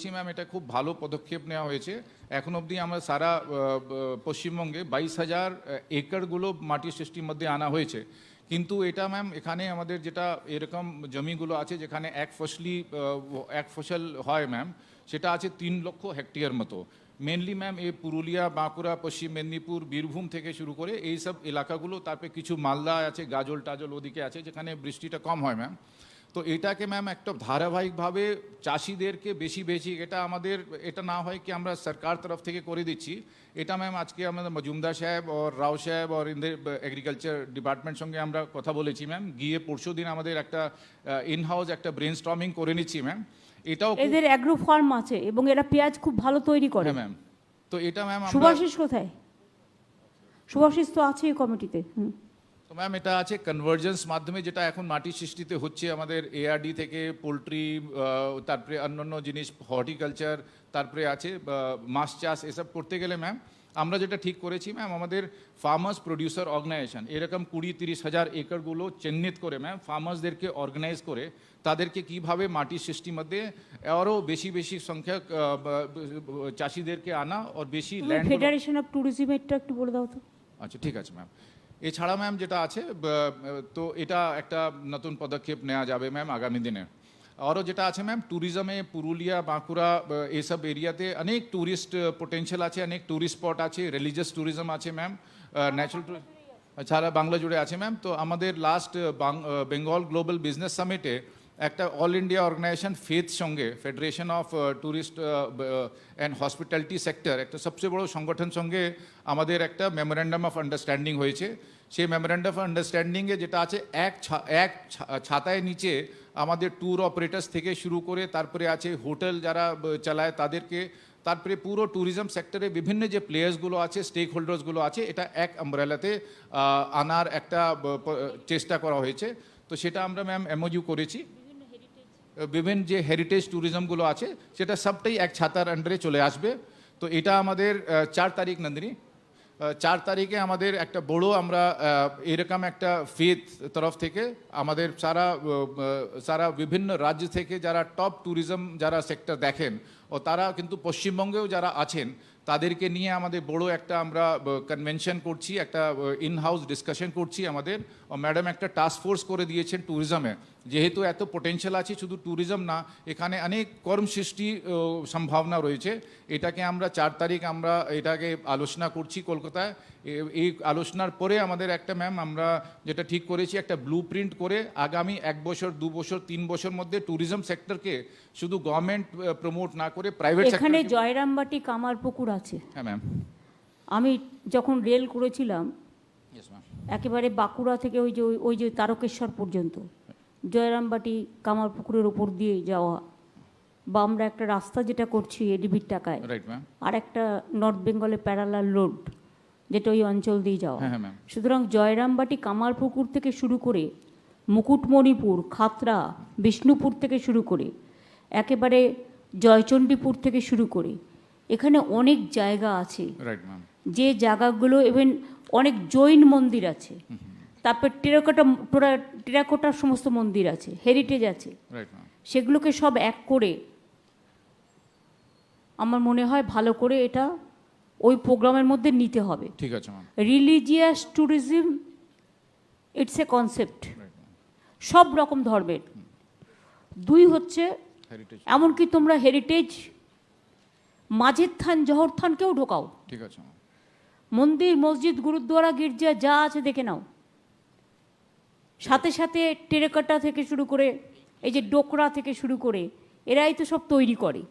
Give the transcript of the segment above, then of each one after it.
করছি ম্যাম, এটা খুব ভালো পদক্ষেপ নেওয়া হয়েছে। এখন অবধি আমরা সারা পশ্চিমবঙ্গে 22,000 একরগুলো মাটির সৃষ্টির মধ্যে আনা হয়েছে। কিন্তু এটা ম্যাম এখানে আমাদের যেটা এরকম জমিগুলো আছে যেখানে এক ফসল হয় ম্যাম, সেটা আছে 3 লক্ষ হেক্টর মতো। মেনলি ম্যাম এই পুরুলিয়া, বাঁকুড়া, পশ্চিম মেদিনীপুর, বীরভূম থেকে শুরু করে এই সব এলাকাগুলো, তারপরে কিছু মালদা আছে, গাজল টাজল ওদিকে আছে যেখানে বৃষ্টিটা কম হয় ম্যাম। তো এটাকে ম্যাম একটা ধারাবাহিকভাবে চাষিদেরকে বেশি বেশি, এটা না হয় কি আমরা সরকার তরফ থেকে করে দিচ্ছি। এটা ম্যাম আজকে আমাদের মজুমদার সাহেব আর রাও সাহেব আর এগ্রিকালচার ডিপার্টমেন্ট সঙ্গে আমরা কথা বলেছি ম্যাম, গিয়ে পরশু দিন আমাদের একটা ইনহাউস একটা ব্রেন স্টর্মিং করে নিচ্ছি ম্যাম। এটাও এদের অ্যাগ্রো ফার্ম আছে এবং এরা পেঁয়াজ খুব ভালো তৈরি করে। হ্যাঁ ম্যাম। তো এটা ম্যাম সুভাষিস কোথায়? সুভাষিস তো আছে এই কমিটিতে। তো ম্যাম এটা আছে কনভার্জেন্স মাধ্যমে, যেটা এখন মাটির সৃষ্টিতে হচ্ছে আমাদের এআরডি থেকে, পোলট্রি, তারপরে অন্যান্য জিনিস, হর্টিকালচার, তারপরে আছে মাছ চাষ, এসব করতে গেলে ম্যাম আমরা যেটা ঠিক করেছি ম্যাম, আমাদের ফার্মার্স প্রডিউসার অর্গানাইজেশন এরকম 20-30 হাজার একরগুলো চিহ্নিত করে ম্যাম ফার্মার্সদেরকে অর্গানাইজ করে তাদেরকে কিভাবে মাটির সৃষ্টির মধ্যে আরও বেশি বেশি সংখ্যক চাষিদেরকে আনা আর বেশি ল্যান্ড। ফেডারেশন অফ ট্যুরিজমেরটা একটু বলে দাও তো। আচ্ছা ঠিক আছে ম্যাম। এছাড়া ম্যাম যেটা আছে, তো এটা একটা নতুন পদক্ষেপ নেওয়া যাবে ম্যাম আগামী দিনে। আরও যেটা আছে ম্যাম, ট্যুরিজমে পুরুলিয়া, বাঁকুড়া এইসব এরিয়াতে অনেক ট্যুরিস্ট পোটেনশিয়াল আছে, অনেক ট্যুরিস্ট স্পট আছে, রিলিজিয়াস ট্যুরিজম আছে ম্যাম, ন্যাচারাল ছাড়া বাংলা জুড়ে আছে ম্যাম। তো আমাদের লাস্ট বেঙ্গল গ্লোবাল বিজনেস সামিটে একটা অল ইন্ডিয়া অর্গানাইজেশন ফেথ সঙ্গে, federation of tourist and hospitality sector, একটা সবচেয়ে বড় সংগঠন সঙ্গে আমাদের একটা মেমোরেন্ডাম অফ আন্ডারস্ট্যান্ডিং হয়েছে। সেই মেমোরেন্ডাম অফ আন্ডারস্ট্যান্ডিংয়ে যেটা আছে, এক ছাতায় নিচে আমাদের ট্যুর অপারেটার্স থেকে শুরু করে, তারপরে আছে হোটেল যারা চালায় তাদেরকে, তারপরে পুরো ট্যুরিজম সেক্টরে বিভিন্ন যে প্লেয়ার্সগুলো আছে, স্টেক হোল্ডার্সগুলো আছে, এটা এক আমব্রেলাতে আনার একটা চেষ্টা করা হয়েছে। তো সেটা আমরা ম্যাম এমওইউ করেছি। বিভিন্ন যে হেরিটেজ ট্যুরিজমগুলো আছে সেটা সবটাই এক ছাতার আন্ডারে চলে আসবে। তো এটা আমাদের 4 তারিখ নন্দিনী, 4 তারিখে আমাদের একটা বড় আমরা এরকম একটা ফেথ তরফ থেকে আমাদের সারা বিভিন্ন রাজ্য থেকে যারা টপ ট্যুরিজম যারা সেক্টর দেখেন ও তারা কিন্তু পশ্চিমবঙ্গেও যারা আছেন তাদেরকে নিয়ে আমাদের বড় একটা আমরা কনভেনশন করছি, একটা ইন হাউস ডিসকাশন করছি আমাদের। ম্যাডাম একটা টাস্ক ফোর্স করে দিয়েছেন ট্যুরিজমে, যেহেতু এত পোটেনশিয়াল আছে, শুধু ট্যুরিজম না, এখানে অনেক কর্মসৃষ্টি সম্ভাবনা রয়েছে। এটাকে আমরা 4 তারিখ আমরা এটাকে আলোচনা করছি কলকাতায়। এই আলোচনার পরে আমাদের একটা ম্যাম আমরা যেটা ঠিক করেছি, একটা ব্লু প্রিন্ট করে আগামী 1 বছর, 2 বছর, 3 বছর মধ্যে ট্যুরিজম সেক্টরকে শুধু গভর্নমেন্ট প্রমোট না করে প্রাইভেট সেক্টর। এখানে জয়রামবাটি কামারপুকুর আছে। হ্যাঁ ম্যাম। আমি যখন রেল করেছিলাম ইয়েস ম্যাম। একেবারে বাঁকুড়া থেকে ওই যে তারকেশ্বর পর্যন্ত জয়রামবাটি কামারপুকুরের ওপর দিয়ে যাওয়া, বা আমরা একটা রাস্তা যেটা করছি এডিবির টাকায়, রাইট ম্যাম। আর একটা নর্থ বেঙ্গলে প্যারালাল রোড যেটা ওই অঞ্চল দিয়ে যাওয়া। হ্যাঁ ম্যাম। সুতরাং জয়রামবাটি কামারপুকুর থেকে শুরু করে মুকুটমণিপুর, খাতড়া, বিষ্ণুপুর থেকে শুরু করে একেবারে জয়চণ্ডীপুর থেকে শুরু করে এখানে অনেক জায়গা আছে, রাইট ম্যাম। যে জায়গাগুলো ইভেন অনেক জৈন মন্দির আছে, তারপর টেরাকোটার সমস্ত মন্দির আছে, হেরিটেজ আছে, রাইট ম্যাম। সেগুলোকে সব এক করে আমার মনে হয় ভালো করে এটা ওই প্রোগ্রামের মধ্যে নিতে হবে। ঠিক আছে ma'am. Religious tourism it's a concept সব রকম ধর্মের। 2 হচ্ছে হেরিটেজ। এমনকি তোমরা হেরিটেজ মাঝের থান, জহর থানকেও ঢোকাও। ঠিক আছে ম্যাম। মন্দির, মসজিদ, গুরুদ্বারা, গির্জা যা আছে দেখে নাও। সাথে সাথে টেরাকোটা থেকে শুরু করে এই যে ডোকরা থেকে শুরু করে এরাই তো সব তৈরি করে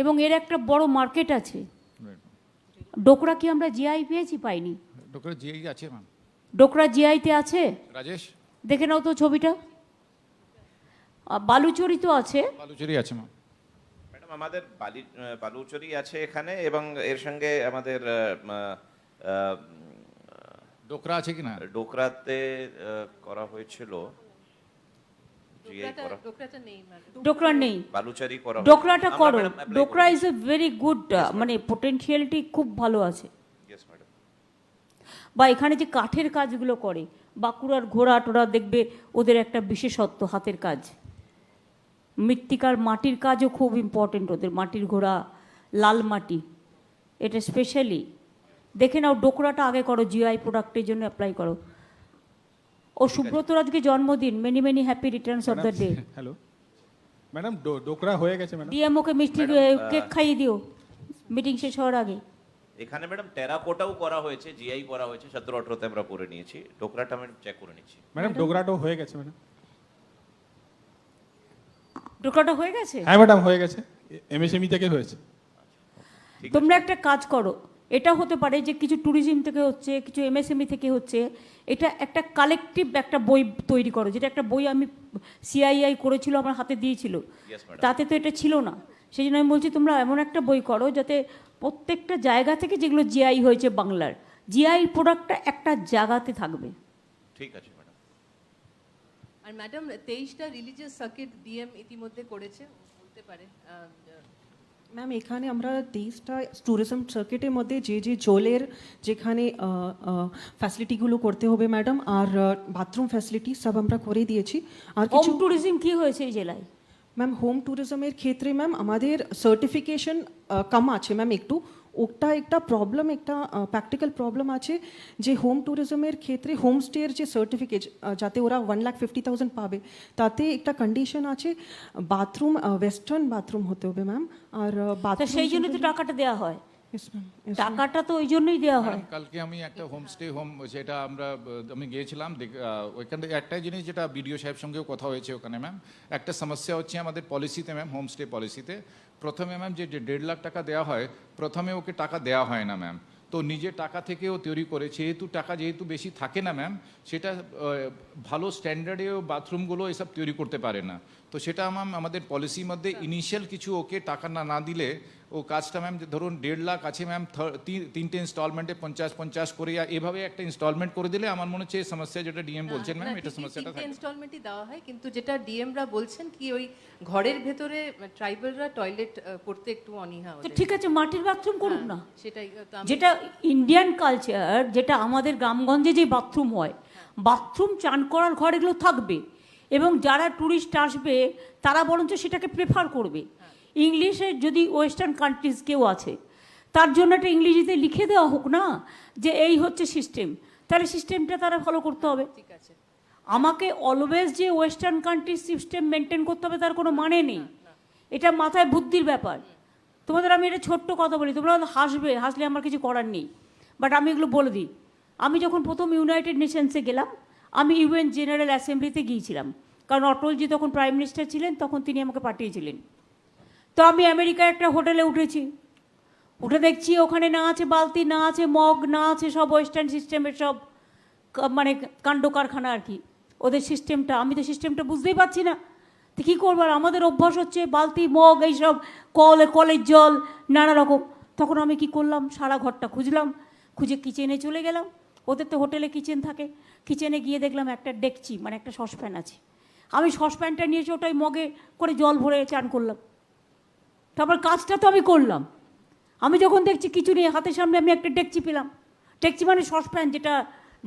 এবং এর একটা বড় মার্কেট আছে। ডোকরা কি আমরা জিআই পেয়েছি? পাইনি। ডোকরা জিআই আছে ম্যাম। ডোকরা জিআইতে আছে, রাজেশ দেখে নাও তো ছবিটা। বালুচরি তো আছে। বালুচরি আছে ম্যাম। ম্যাডাম আমাদের বালুচরি আছে এখানে, এবং এর সঙ্গে আমাদের ডোকরা আছে কি না? ডোকরাতে করা হয়েছিল, ডোকরা নেই, বালুচরি করা ডোকরাটা করো। ডোকরা ইজ এ ভেরি গুড, মানে পোটেনশিয়ালিটি খুব ভালো আছে। Yes madam. বা এখানে যে কাঠের কাজগুলো করে, বাঁকুড়ার ঘোড়া টোড়া দেখবে, ওদের একটা বিশেষত্ব হাতের কাজ। মৃত্তিকার মাটির কাজও খুব ইম্পর্টেন্ট ওদের, মাটির ঘোড়া, লাল মাটি, এটা স্পেশালি দেখে নাও। ডোকরাটা আগে করো, জিআই প্রোডাক্টের জন্য অ্যাপ্লাই করো। ও সুব্রতর আজকে জন্মদিন, many many happy returns of the day. Hello madam, ডোকরা হয়ে গেছে ম্যাডাম। ডিএম ওকে মিষ্টি কেক খাইয়ে দিও মিটিং শেষ হওয়ার আগে। এখানে ম্যাডাম টেরাকোটাও করা হয়েছে, জিআই করা হয়েছে, 17-18তে আমরা করে নিয়েছি। ডোকরাটা আমি চেক করে নিচ্ছি। ম্যাডাম ডোকরাটাও হয়ে গেছে ম্যাডাম। ডোকরাটা হয়ে গেছে? হ্যাঁ ম্যাডাম হয়ে গেছে, এমএসএমই থেকে হয়েছে। ঠিক তোমরা একটা কাজ করো, এটা হতে পারে যে কিছু ট্যুরিজম থেকে হচ্ছে, কিছু এমএসএমই থেকে হচ্ছে, এটা একটা কালেকটিভ একটা বই তৈরি করো, যেটা একটা বই আমি সিআইআই করেছিল, আমার হাতে দিয়েছিল, Yes, madam. তাতে তো এটা ছিল না। সেই জন্য আমি বলছি তোমরা এমন একটা বই করো যাতে প্রত্যেকটা জায়গা থেকে যেগুলো জিআই হয়েছে বাংলার, জিআই প্রোডাক্টটা একটা জায়গাতে থাকবে। ঠিক আছে ম্যাডাম। আর ম্যাডাম 23টা রিলিজিয়াস সার্কিট ডিএম ইতিমধ্যে করেছে, বলতে পারে ম্যাম এখানে আমরা 23টা ট্যুরিজম সার্কিটের মধ্যে যে যে জলের যেখানে ফ্যাসিলিটিগুলো করতে হবে ম্যাডাম, আর বাথরুম ফ্যাসিলিটি সব আমরা করে দিয়েছি। আর হোম কিছু ট্যুরিজম কি হয়েছে এই জেলায়? ম্যাম হোম ট্যুরিজমের ক্ষেত্রে ম্যাম আমাদের সার্টিফিকেশন কম আছে ম্যাম একটু, ওটা একটা প্রবলেম, একটা প্র্যাকটিক্যাল প্রবলেম আছে যে হোম ট্যুরিজমের ক্ষেত্রে হোমস্টের যে সার্টিফিকেট যাতে ওরা 1,50,000 পাবে, তাতে একটা কন্ডিশন আছে বাথরুম ওয়েস্টার্ন বাথরুম হতে হবে ম্যাম। আর তা বাথরুম সেই জন্য তো টাকাটা দেওয়া হয়, Yes, ma'am. Yes, টাকাটা তো ওই জন্যই দেওয়া হয়। ম্যাডাম, কালকে আমি একটা হোমস্টে সেটা আমি গিয়েছিলাম, ওইখানে একটাই জিনিস যেটা বিডিও সাহেব সঙ্গেও কথা হয়েছে ওখানে ম্যাম, একটা সমস্যা হচ্ছে আমাদের পলিসিতে ম্যাম, হোমস্টে পলিসিতে প্রথমে ম্যাম যে 1.5 লাখ টাকা দেওয়া হয়, প্রথমে ওকে টাকা দেওয়া হয় না ম্যাম। তো নিজের টাকা থেকে ও তৈরি করে, টাকা যেহেতু বেশি থাকে না ম্যাম, সেটা ভালো স্ট্যান্ডার্ডেও বাথরুমগুলো এসব তৈরি করতে পারে না। তো সেটা ম্যাম আমাদের পলিসির মধ্যে ইনিশিয়াল কিছু ওকে টাকা না দিলে ও কাজটা ম্যাম, ধরুন 1.5 লাখ আছে ম্যাম, 3টে ইনস্টলমেন্টে 50-50 করে এভাবে একটা ইনস্টলমেন্ট করে দিলে আমার মনে হচ্ছে এই সমস্যা যেটা ডিএম বলছেন ম্যাম, এটা সমস্যাটা থাকে। ইনস্টলমেন্টই দেওয়া হয়, কিন্তু যেটা ডিএমরা বলছেন কি ওই ঘরের ভেতরে ট্রাইবালরা টয়লেট করতে একটু অনীহা তো ওদের। ঠিক আছে, মাটির বাথরুম করুক না। সেটাই তো আমি যেটা ইন্ডিয়ান কালচার, যেটা আমাদের গ্রামগঞ্জে যে বাথরুম হয়, বাথরুম, চান করার ঘর এগুলো থাকবে, এবং যারা ট্যুরিস্ট আসবে তারা বরঞ্চ সেটাকে প্রেফার করবে। ইংলিশে যদি ওয়েস্টার্ন কান্ট্রিজ কেউ আছে, তার জন্য একটা ইংরেজিতে লিখে দেওয়া হোক না যে এই হচ্ছে সিস্টেম, তাহলে সিস্টেমটা তারা ফলো করতে হবে। ঠিক আছে। আমাকে অলওয়েজ যে ওয়েস্টার্ন কান্ট্রির সিস্টেম মেনটেন করতে হবে তার কোনো মানে নেই, এটা মাথায় বুদ্ধির ব্যাপার। তোমাদের আমি এটা ছোট্ট কথা বলি, তোমরা হাসবে, হাসলে আমার কিছু করার নেই, বাট আমি এগুলো বলে দিই। আমি যখন প্রথম ইউনাইটেড নেশনসে গেলাম, আমি ইউএন জেনারেল অ্যাসেম্বলিতে গিয়েছিলাম, কারণ অটলজি তখন প্রাইম মিনিস্টার ছিলেন, তখন তিনি আমাকে পাঠিয়েছিলেন। তো আমি আমেরিকায় একটা হোটেলে উঠেছি, উঠে দেখছি ওখানে না আছে বালতি, না আছে মগ, না আছে সব ওয়েস্টার্ন সিস্টেমের সব মানে কাণ্ড কারখানা আর কি ওদের সিস্টেমটা। আমি তো সিস্টেমটা বুঝতেই পারছি না, তো কী করবো, আর আমাদের অভ্যাস হচ্ছে বালতি মগ এইসব, কলের জল নানা রকম। তখন আমি কি করলাম, সারা ঘরটা খুঁজলাম, খুঁজে কিচেনে চলে গেলাম। ওদের তো হোটেলে কিচেন থাকে, কিচেনে গিয়ে দেখলাম একটা ডেকচি, মানে একটা সসপ্যান আছে। আমি সসপ্যানটা নিয়েছি, ওটাই মগে করে জল ভরে চান করলাম। তারপর কাজটা তো আমি করলাম। আমি যখন দেখছি কিছু নেই হাতের সামনে, আমি একটা ডেকচি পেলাম। ডেকচি মানে সসপ্যান, যেটা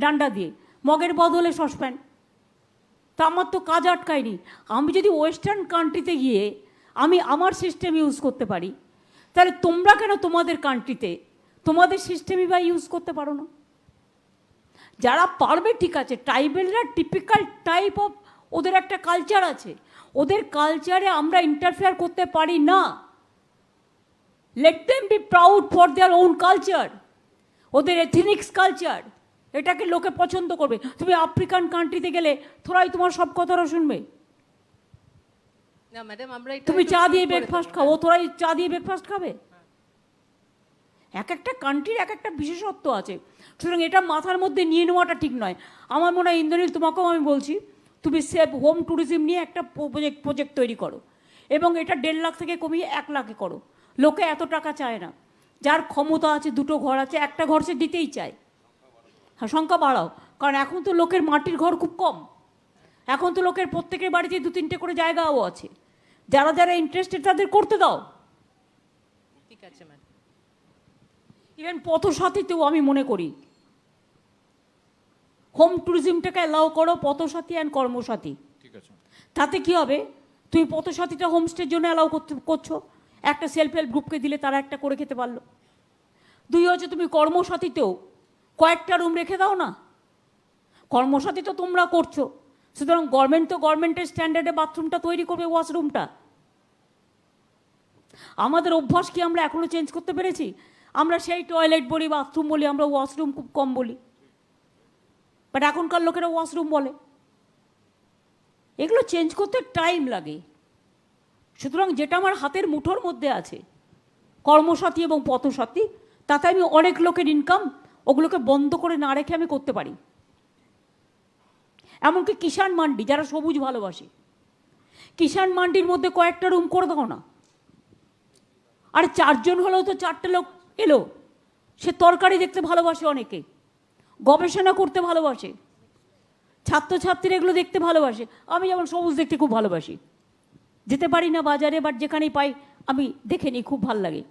ডান্ডা দিয়ে, মগের বদলে সসপ্যান। তা আমার তো কাজ আটকায়নি। আমি যদি ওয়েস্টার্ন কান্ট্রিতে গিয়ে আমি আমার সিস্টেম ইউজ করতে পারি, তাহলে তোমরা কেন তোমাদের কান্ট্রিতে তোমাদের সিস্টেমই বা ইউজ করতে পারো না? যারা পারবে ঠিক আছে, ট্রাইবেলরা টিপিক্যাল টাইপ অফ, ওদের একটা কালচার আছে, ওদের কালচারে আমরা ইন্টারফেয়ার করতে পারি না। Let them be proud for their own culture, ওদের এথনিক্স কালচার, এটাকে লোকে পছন্দ করবে। তুমি আফ্রিকান কান্ট্রিতে গেলে থোড়াই তোমার সব কথাটা শুনবে। না ম্যাডাম, আমরা এটা তুমি একটু চা ঠিক দিয়ে করে ব্রেকফাস্ট দেবো, খাও, ও থোড়াই চা দিয়ে ব্রেকফাস্ট খাবে। এক একটা কান্ট্রির এক একটা বিশেষত্ব আছে, সুতরাং এটা মাথার মধ্যে নিয়ে নেওয়াটা ঠিক নয়। আমার মনে হয় ইন্দ্রনীল, তোমাকেও আমি বলছি, তুমি সেফ হোম ট্যুরিজম নিয়ে একটা প্রজেক্ট তৈরি করো, এবং এটা 1.5 লাখ থেকে কমিয়ে 1 লাখে করো। লোকে এত টাকা চায় না, যার ক্ষমতা আছে, 2টো ঘর আছে, একটা ঘর সে দিতেই চায়। হ্যাঁ, সংখ্যা বাড়াও, কারণ এখন তো লোকের মাটির ঘর খুব কম, এখন তো লোকের প্রত্যেকের বাড়িতে 2-3টে করে জায়গাও আছে। যারা যারা ইন্টারেস্টেড তাদের করতে দাও। ঠিক আছে ম্যাডাম। ইভেন পথসাথীতেও আমি মনে করি হোম ট্যুরিজমটাকে অ্যালাউ করো, পথসাথী অ্যান্ড কর্মসাথী। ঠিক আছে। তাতে কি হবে, তুমি পথসাথীটা হোমস্টের জন্য অ্যালাউ করছো, একটা সেলফ হেল্প গ্রুপকে দিলে তারা একটা করে খেতে পারলো। দুই হচ্ছে তুমি কর্মসাথীতেও কয়েকটা রুম রেখে দাও না, কর্মসাথী তো তোমরা করছো, সুতরাং গভর্নমেন্ট তো গভর্নমেন্টের স্ট্যান্ডার্ডে বাথরুমটা তৈরি করবে, ওয়াশরুমটা। আমাদের অভ্যাস কি আমরা এখনো চেঞ্জ করতে পেরেছি? আমরা সেই টয়লেট বলি, বাথরুম বলি, আমরা ওয়াশরুম খুব কম বলি, বাট এখনকার লোকেরা ওয়াশরুম বলে। এগুলো চেঞ্জ করতে টাইম লাগে। সুতরাং যেটা আমার হাতের মুঠোর মধ্যে আছে, কর্মসাথী এবং পথসাথী, তাতে আমি অনেক লোকের ইনকাম ওগুলোকে বন্ধ করে না রেখে আমি করতে পারি। এমনকি কিষাণ মান্ডি, যারা সবুজ ভালোবাসে, কিষাণ মান্ডির মধ্যে কয়েকটা রুম করে দাও না। আর 4 জন হলেও তো 4টে লোক এলো, সে তরকারি দেখতে ভালোবাসে, অনেকে গবেষণা করতে ভালোবাসে, ছাত্রছাত্রীরা এগুলো দেখতে ভালোবাসে। আমি যেমন সবুজ দেখতে খুব ভালোবাসি, যেতে পারি না বাজারে, বাট যেখানেই পাই আমি দেখে নিই, খুব ভালো লাগে।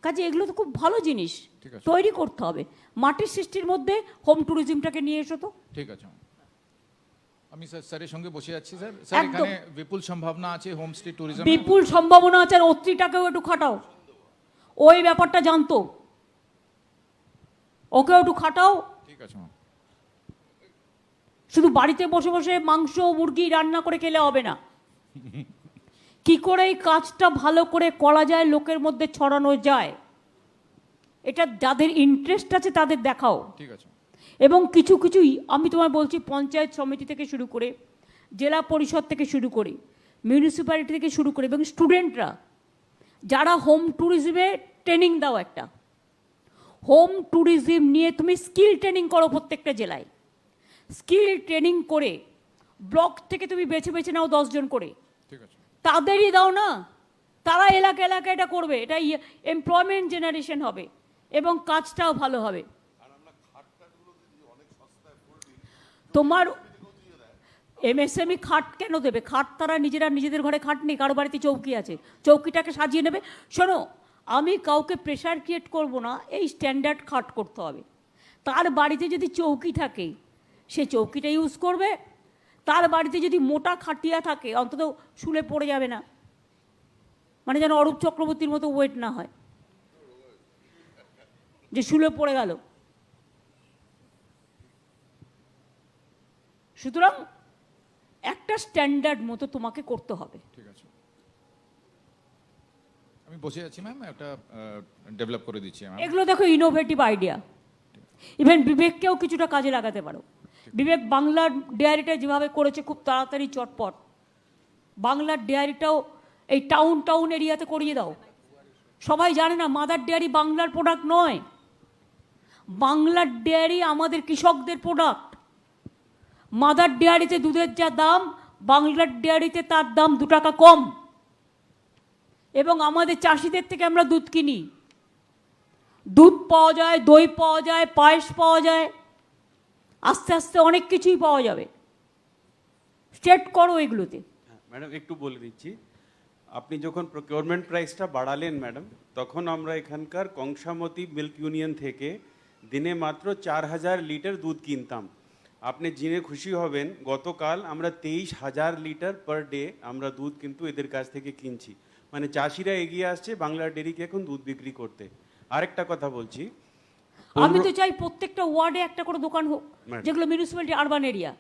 কাজে এগুলো তো খুব ভালো জিনিস, ঠিক আছে। তৈরি করতে হবে। মাটির সৃষ্টির মধ্যে হোম ট্যুরিজমটাকে নিয়ে এসো তো। ঠিক আছে, আমি স্যারের সঙ্গে বসে যাচ্ছি স্যার। স্যার একদম। এখানে বিপুল সম্ভাবনা আছে হোমস্টে ট্যুরিজম। বিপুল সম্ভাবনা আছে, আর অত্রিটাকেও একটু খাটাও, ওই ব্যাপারটা জানতো, ওকেও একটু খাটাও। ঠিক আছে, শুধু বাড়িতে বসে বসে মাংস মুরগি রান্না করে খেলে হবে না, কি করে এই কাজটা ভালো করে করা যায়, লোকের মধ্যে ছড়ানো যায়, এটা যাদের ইন্টারেস্ট আছে তাদের দেখাও। ঠিক আছে। এবং কিছু কিছুই আমি তোমায় বলছি, পঞ্চায়েত সমিতি থেকে শুরু করে, জেলা পরিষদ থেকে শুরু করে, মিউনিসিপ্যালিটি থেকে শুরু করে, এবং স্টুডেন্টরা যারা হোম ট্যুরিজমে ট্রেনিং দাও, একটা হোম ট্যুরিজম নিয়ে তুমি স্কিল ট্রেনিং করো প্রত্যেকটা জেলায়। স্কিল ট্রেনিং করে ব্লক থেকে তুমি বেছে বেছে নাও 10 জন করে, ঠিক আছে। তাদেরই দাও না, তারা এলাকা এলাকা এটা করবে, এটা এমপ্লয়মেন্ট জেনারেশন হবে এবং কাজটাও ভালো হবে। তোমার এমএসএমই খাট কেন দেবে? খাট তারা নিজেরা নিজেদের ঘরে খাট নেই, কারো বাড়িতে চৌকি আছে, চৌকিটাকে সাজিয়ে নেবে। শোনো, আমি কাউকে প্রেশার ক্রিয়েট করব না, এই স্ট্যান্ডার্ড খাট করতে হবে। তার বাড়িতে যদি চৌকি থাকে সে চৌকিটা ইউজ করবে, তার বাড়িতে যদি মোটা খাটিয়া থাকে অন্তত শুলে পড়ে যাবে না, মানে যেন অরূপ চক্রবর্তীর মতো ওয়েট না হয় যে শুলে পড়ে গেল। সুতরাং একটা স্ট্যান্ডার্ড মতো তোমাকে করতে হবে। ঠিক আছে, আমি বসে আছি ম্যাম, একটা ডেভেলপ করে দিচ্ছি ম্যাম। এগুলো দেখো ইনোভেটিভ আইডিয়া, ইভেন বিবেককেও কিছুটা কাজে লাগাতে পারো। বিবেক বাংলার ডেয়ারিটা যেভাবে করেছে খুব তাড়াতাড়ি চটপট, বাংলার ডেয়ারিটাও এই টাউন এরিয়াতে করিয়ে দাও। সবাই জানে না মাদার ডেয়ারি বাংলার প্রোডাক্ট নয়, বাংলার ডেয়ারি আমাদের কৃষকদের প্রোডাক্ট। মাদার ডেয়ারিতে দুধের যা দাম, বাংলার ডেয়ারিতে তার দাম 2 টাকা কম, এবং আমাদের চাষিদের থেকে আমরা দুধ কিনি, দুধ পাওয়া যায়, দই পাওয়া যায়, পায়েস পাওয়া যায়, আস্তে আস্তে অনেক কিছুই পাওয়া যাবে। স্টেট করো এগুলোতে। ম্যাডাম একটু বলে দিচ্ছি, আপনি যখন প্রকিউরমেন্ট প্রাইসটা বাড়ালেন ম্যাডাম, তখন আমরা এখানকার কংসামতি মিল্ক ইউনিয়ন থেকে দিনে মাত্র 4000 লিটার দুধ কিনতাম। আপনি জেনে খুশি হবেন, গতকাল আমরা 23,000 লিটার পার ডে আমরা দুধ কিন্তু এদের কাছ থেকে কিনছি। মানে চাষিরা এগিয়ে আসছে বাংলার ডেরিকে এখন দুধ বিক্রি করতে। আরেকটা কথা বলছি, আমি তো চাই প্রত্যেকটা ওয়ার্ডে একটা করে দোকান হোক, ম্যাডাম। যেগুলো মিউনিসিপ্যালিটি আরবান এরিয়া,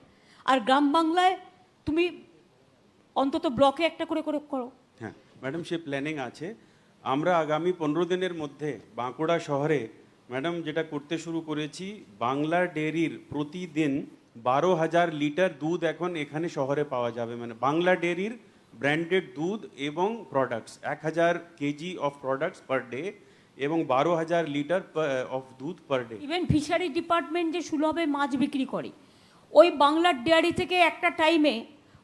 আর গ্রাম বাংলায় তুমি অন্তত ব্লকে একটা করে করে করো। হ্যাঁ ম্যাডাম, সে প্ল্যানিং আছে। আমরা আগামী 15 দিনের মধ্যে বাঁকুড়া শহরে ম্যাডাম যেটা করতে শুরু করেছি, বাংলার ডেয়ারির প্রতিদিন 12,000 লিটার দুধ এখন এখানে শহরে পাওয়া যাবে। মানে বাংলা ডেয়ারির ব্র্যান্ডেড দুধ এবং products, 1000 KG of products per day এবং 12,000 লিটার অফ দুধ per day. Even fishery department যে সুলভে মাছ বিক্রি করে, ওই বাংলার ডেয়ারি থেকে একটা টাইমে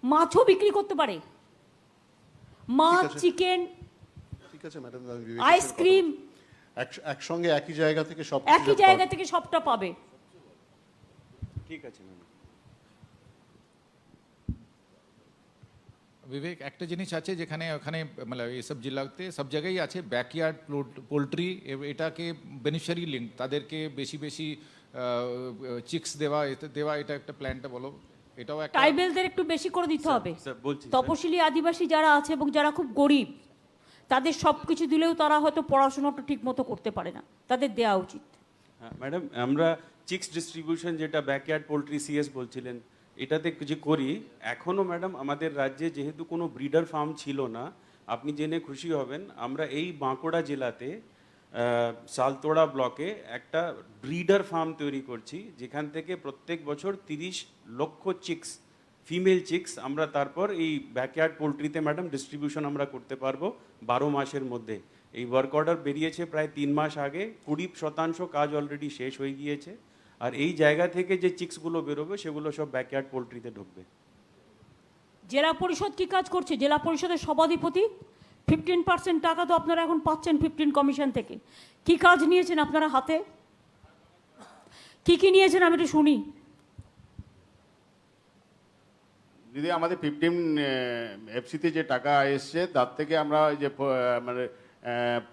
মাছও বিক্রি করতে পারে, মাছ, ঠিক আছে। চিকেন, ঠিক আছে ম্যাডাম, আমি বিবেকের সাথে আইসক্রিম, কথা বলবো। একসঙ্গে একই জায়গা থেকে সব একই জায়গা থেকে সবটা পাবে। ঠিক আছে ম্যাডাম। বিবেক, একটা জিনিস আছে যেখানে ওখানে মানে এইসব জেলাতে সব জায়গায় আছে ব্যাকইয়ার্ড পোলট্রি, এটাকে বেনিফিশিয়ারি লিঙ্ক, তাদেরকে বেশি বেশি চিক্স দেওয়া, এটা একটা প্ল্যানটা বলো। এটাও একটা ট্রাইবেলদের একটু বেশি করে দিতে হবে। স্যার বলছি স্যার। তপশিলি আদিবাসী যারা আছে এবং যারা খুব গরিব, তাদের সব কিছু দিলেও তারা হয়তো পড়াশোনাটা ঠিক মতো করতে পারে না, তাদের দেওয়া উচিত। হ্যাঁ ম্যাডাম, আমরা চিক্স ডিস্ট্রিবিউশন যেটা ব্যাকয়ার্ড পোলট্রি সিএস বলছিলেন, এটাতে যে করি এখনও ম্যাডাম আমাদের রাজ্যে যেহেতু কোনো ব্রিডার ফার্ম ছিল না, আপনি জেনে খুশি হবেন আমরা এই বাঁকুড়া জেলাতে সালতোড়া ব্লকে একটা ব্রিডার ফার্ম তৈরি করছি, যেখান থেকে প্রত্যেক বছর 30 লক্ষ চিক্স, ফিমেল চিক্স আমরা তারপর এই ব্যাকয়ার্ড পোলট্রিতে ম্যাডাম ডিস্ট্রিবিউশন আমরা করতে পারবো 12 মাসের মধ্যে। এই ওয়ার্ক অর্ডার বেরিয়েছে প্রায় 3 মাস আগে, 20% কাজ অলরেডি শেষ হয়ে গিয়েছে। আর এই জায়গা থেকে যে চিক্সগুলো বেরোবে সেগুলো সব ব্যাকয়ার্ড পোলট্রিতে ঢুকবে। জেলা পরিষদ কি কাজ করছে? জেলা পরিষদের সভাধিপতি 15% টাকা তো আপনারা এখন পাচ্ছেন 15 কমিশন থেকে। কি কাজ নিয়েছেন আপনারা হাতে? কি নিয়েছেন আমি একটু শুনি। দিদি আমাদের 15 এফসিতে যে টাকা এসছে তার থেকে আমরা যে মানে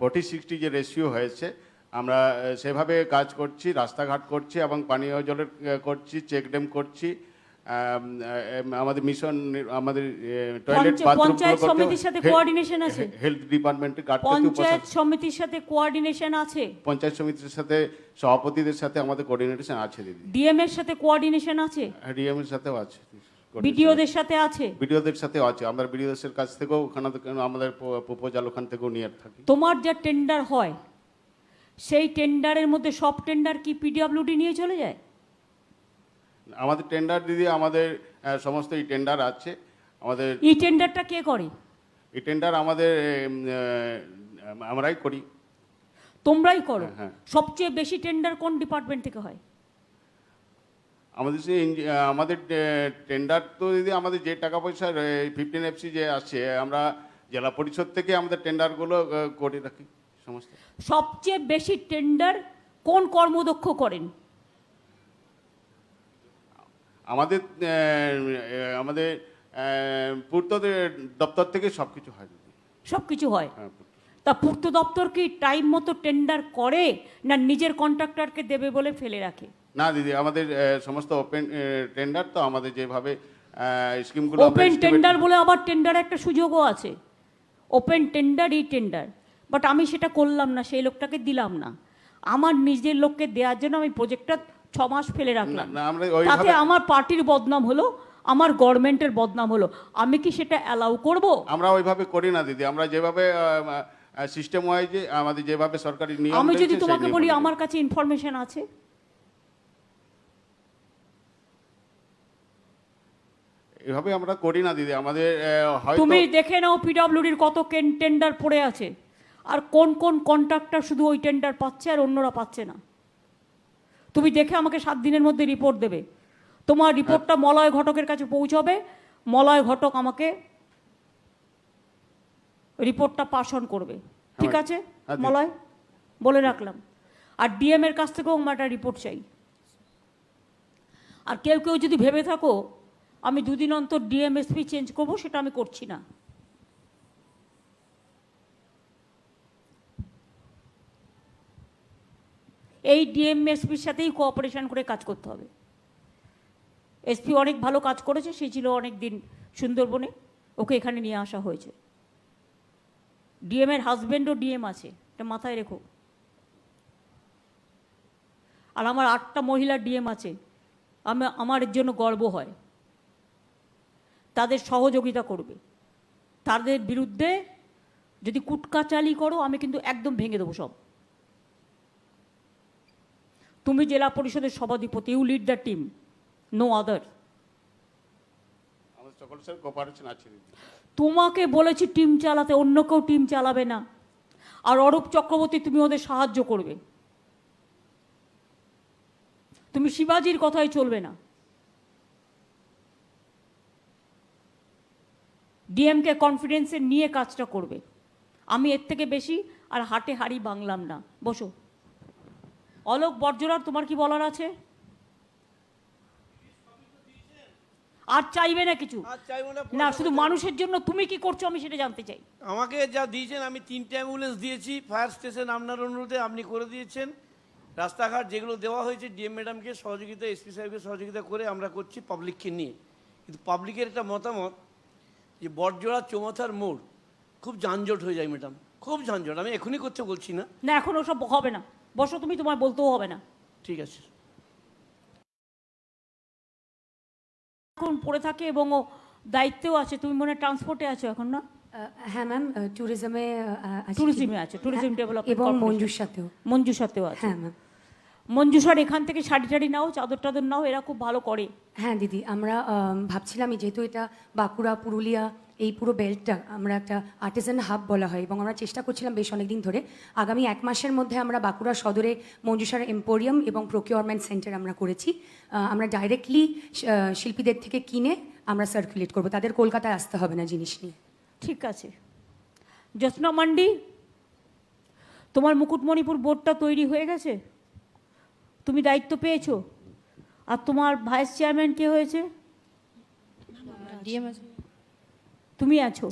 40-60 যে রেশিও হয়েছে, আমরা সেভাবে কাজ করছি, রাস্তাঘাট করছি এবং পানীয় জলের করছি, চেক ড্যাম করছি, আমাদের মিশন, আমাদের টয়লেট পঞ্চায়েত সমিতির সাথে কোঅর্ডিনেশন আছে? হেলথ ডিপার্টমেন্টের কার্ড পঞ্চায়েত সমিতির সাথে কোঅর্ডিনেশন আছে? পঞ্চায়েত সমিতির সাথে সভাপতিদের সাথে আমাদের কোঅর্ডিনেশন আছে দিদি। ডিএম এর সাথে কোঅর্ডিনেশন আছে? ডিএম এর সাথেও আছে, বিডিওদের সাথে আছে? বিডিওদের সাথে আছে, আমরা বিডিওদের কাছ থেকেও ওখানে আমাদের প্রপোজাল ওখান থেকেও নিয়ে থাকি। তোমার যা টেন্ডার হয় সেই টেন্ডারের মধ্যে সব টেন্ডার কি পিডব্লিউডি নিয়ে চলে যায়? আমাদের টেন্ডার দিদি, আমাদের সমস্ত এই টেন্ডার আছে আমাদের। এই টেন্ডারটা কে করে? এই টেন্ডার আমাদের আমরাই করি। তোমরাই করো? হ্যাঁ। সবচেয়ে বেশি টেন্ডার কোন ডিপার্টমেন্ট থেকে হয়? আমাদের আমাদের টেন্ডার তো দিদি, আমাদের যে টাকা পয়সা 15 এফসি যে আসছে, আমরা জেলা পরিষদ থেকে আমাদের টেন্ডারগুলো করে রাখি সমস্ত। সবচেয়ে বেশি টেন্ডার কোন কর্মদক্ষ করেন? আমাদের আমাদের পূর্ত দপ্তর থেকে সব কিছু হয় দিদি। সব কিছু হয়? হ্যাঁ। তা পূর্ত দপ্তর কি টাইম মতো টেন্ডার করে না নিজের কন্ট্রাক্টরকে দেবে বলে ফেলে রাখে? না দিদি, আমাদের সমস্ত ওপেন টেন্ডার, তো আমাদের যেভাবে স্কিমগুলো ওপেন টেন্ডার বলে আবার টেন্ডার একটা সুযোগও আছে, open tender, E tender. But আমি সেটা করলাম না, সেই লোকটাকে দিলাম না। আমার নিজের লোককে দেওয়ার জন্য আমি প্রজেক্টটা 6 মাস ফেলে রাখলাম। না, আমরা তাতে আমার পার্টির বদনাম হলো, আমার গভর্নমেন্টের বদনাম হলো। আমি কি সেটা অ্যালাউ করব? আমরা ওইভাবে করি না দিদি, আমরা যেভাবে সিস্টেম ওয়াইজ আমাদের যেভাবে সরকারি নিয়ম, আমি যদি তোমাকে বলি আমার কাছে ইনফরমেশন আছে, এভাবে আমরা করি না দিদি। আমাদের হয়তো তুমি দেখে নাও পিডব্লিউডির কত টেন্ডার পড়ে আছে, আর কোন কোন কন্ট্রাক্টর শুধু ওই টেন্ডার পাচ্ছে আর অন্যরা পাচ্ছে না। তুমি দেখে আমাকে 7 দিনের মধ্যে রিপোর্ট দেবে। তোমার রিপোর্টটা মলয় ঘটকের কাছে পৌঁছবে, মলয় ঘটক আমাকে রিপোর্টটা পাস অন করবে। ঠিক আছে মলয়, বলে রাখলাম। আর ডিএম এর কাছ থেকেও আমার একটা রিপোর্ট চাই। আর কেউ কেউ যদি ভেবে থাকো আমি 2 দিন অন্তর ডিএমএসপি চেঞ্জ করব, সেটা আমি করছি না। এই ডিএমএসপির সাথেই কোঅপারেশন করে কাজ করতে হবে। এসপি অনেক ভালো কাজ করেছে, সে ছিল অনেক দিন সুন্দরবনে, ওকে এখানে নিয়ে আসা হয়েছে। ডিএম এর হাজব্যান্ডও ডিএম আছে, এটা মাথায় রেখো। আর আমার 8টা মহিলা ডিএম আছে, আমার এর জন্য গর্ব হয়। তাদের সহযোগিতা করবে। তাদের বিরুদ্ধে যদি কুটকাচালি করো আমি কিন্তু একদম ভেঙে দেবো সব। তুমি জেলা পরিষদের সভাধিপতি, you lead the team, no other. আমাদের সকল স্যার কোঅপারেশন আছে দিদি। তোমাকে বলেছি টিম চালাতে, অন্য কেউ টিম চালাবে না। আর অরূপ চক্রবর্তী, তুমি ওদের সাহায্য করবে, তুমি শিবাজির কথাই চলবে না। ডিএমকে কনফিডেন্সে নিয়ে কাজটা করবে। আমি এর থেকে বেশি আর হাটে হাড়ি বাংলাম না। বসো। অলোক বর্জরার, তোমার কি বলার আছে? আর চাইবে না কিছু? না, শুধু মানুষের জন্য তুমি কি করছো আমি সেটা জানতে চাই। আমাকে যা দিয়েছেন, আমি 3টে অ্যাম্বুলেন্স দিয়েছি, ফায়ার স্টেশন আপনার অনুরোধে আপনি করে দিয়েছেন। রাস্তাঘাট যেগুলো দেওয়া হয়েছে ডিএম ম্যাডামকে সহযোগিতা, এসপি সাহেবকে সহযোগিতা করে আমরা করছি পাবলিককে নিয়ে। কিন্তু পাবলিকের একটা মতামত যে বটজোড়া চৌমাথার মোড় খুব যানজট হয়ে যায় ম্যাডাম, খুব যানজট। আমি এখনই করতে বলছি না। না, এখন ওসব হবে না, বসো তুমি, তোমার বলতেও হবে না। ঠিক আছে। এখন পড়ে থাকে এবং ও দায়িত্বেও আছে। তুমি মনে হয় ট্রান্সপোর্টে আছো এখন, না? হ্যাঁ ম্যাম, ট্যুরিজমে ট্যুরিজমে আছে, ট্যুরিজম ডেভেলপমেন্ট এবং মঞ্জুর সাথেও। মঞ্জুর সাথেও আছে। হ্যাঁ ম্যাম। মঞ্জুসার এখান থেকে শাড়ি টাড়ি নাও, চাদর টাদর নাও, এরা খুব ভালো করে। হ্যাঁ দিদি, আমরা ভাবছিলাম যেহেতু এটা বাঁকুড়া পুরুলিয়া এই পুরো বেল্টটা আমরা একটা আর্টিজান হাব বলা হয়, এবং আমরা চেষ্টা করছিলাম বেশ অনেকদিন ধরে আগামী 1 মাসের মধ্যে আমরা বাঁকুড়া সদরে মঞ্জুসার এম্পোরিয়াম এবং প্রকিউরমেন্ট সেন্টার আমরা করেছি। আমরা ডাইরেক্টলি শিল্পীদের থেকে কিনে আমরা সার্কুলেট করব, তাদের কলকাতায় আসতে হবে না জিনিস নিয়ে। ঠিক আছে। জ্যোৎস্না মান্ডি, তোমার মুকুটমণিপুর বোর্ডটা তৈরি হয়ে গেছে, তুমি দায়িত্ব পেয়েছো। আর তোমার ভাইস চেয়ারম্যান কে হয়েছে? তুমি আছো।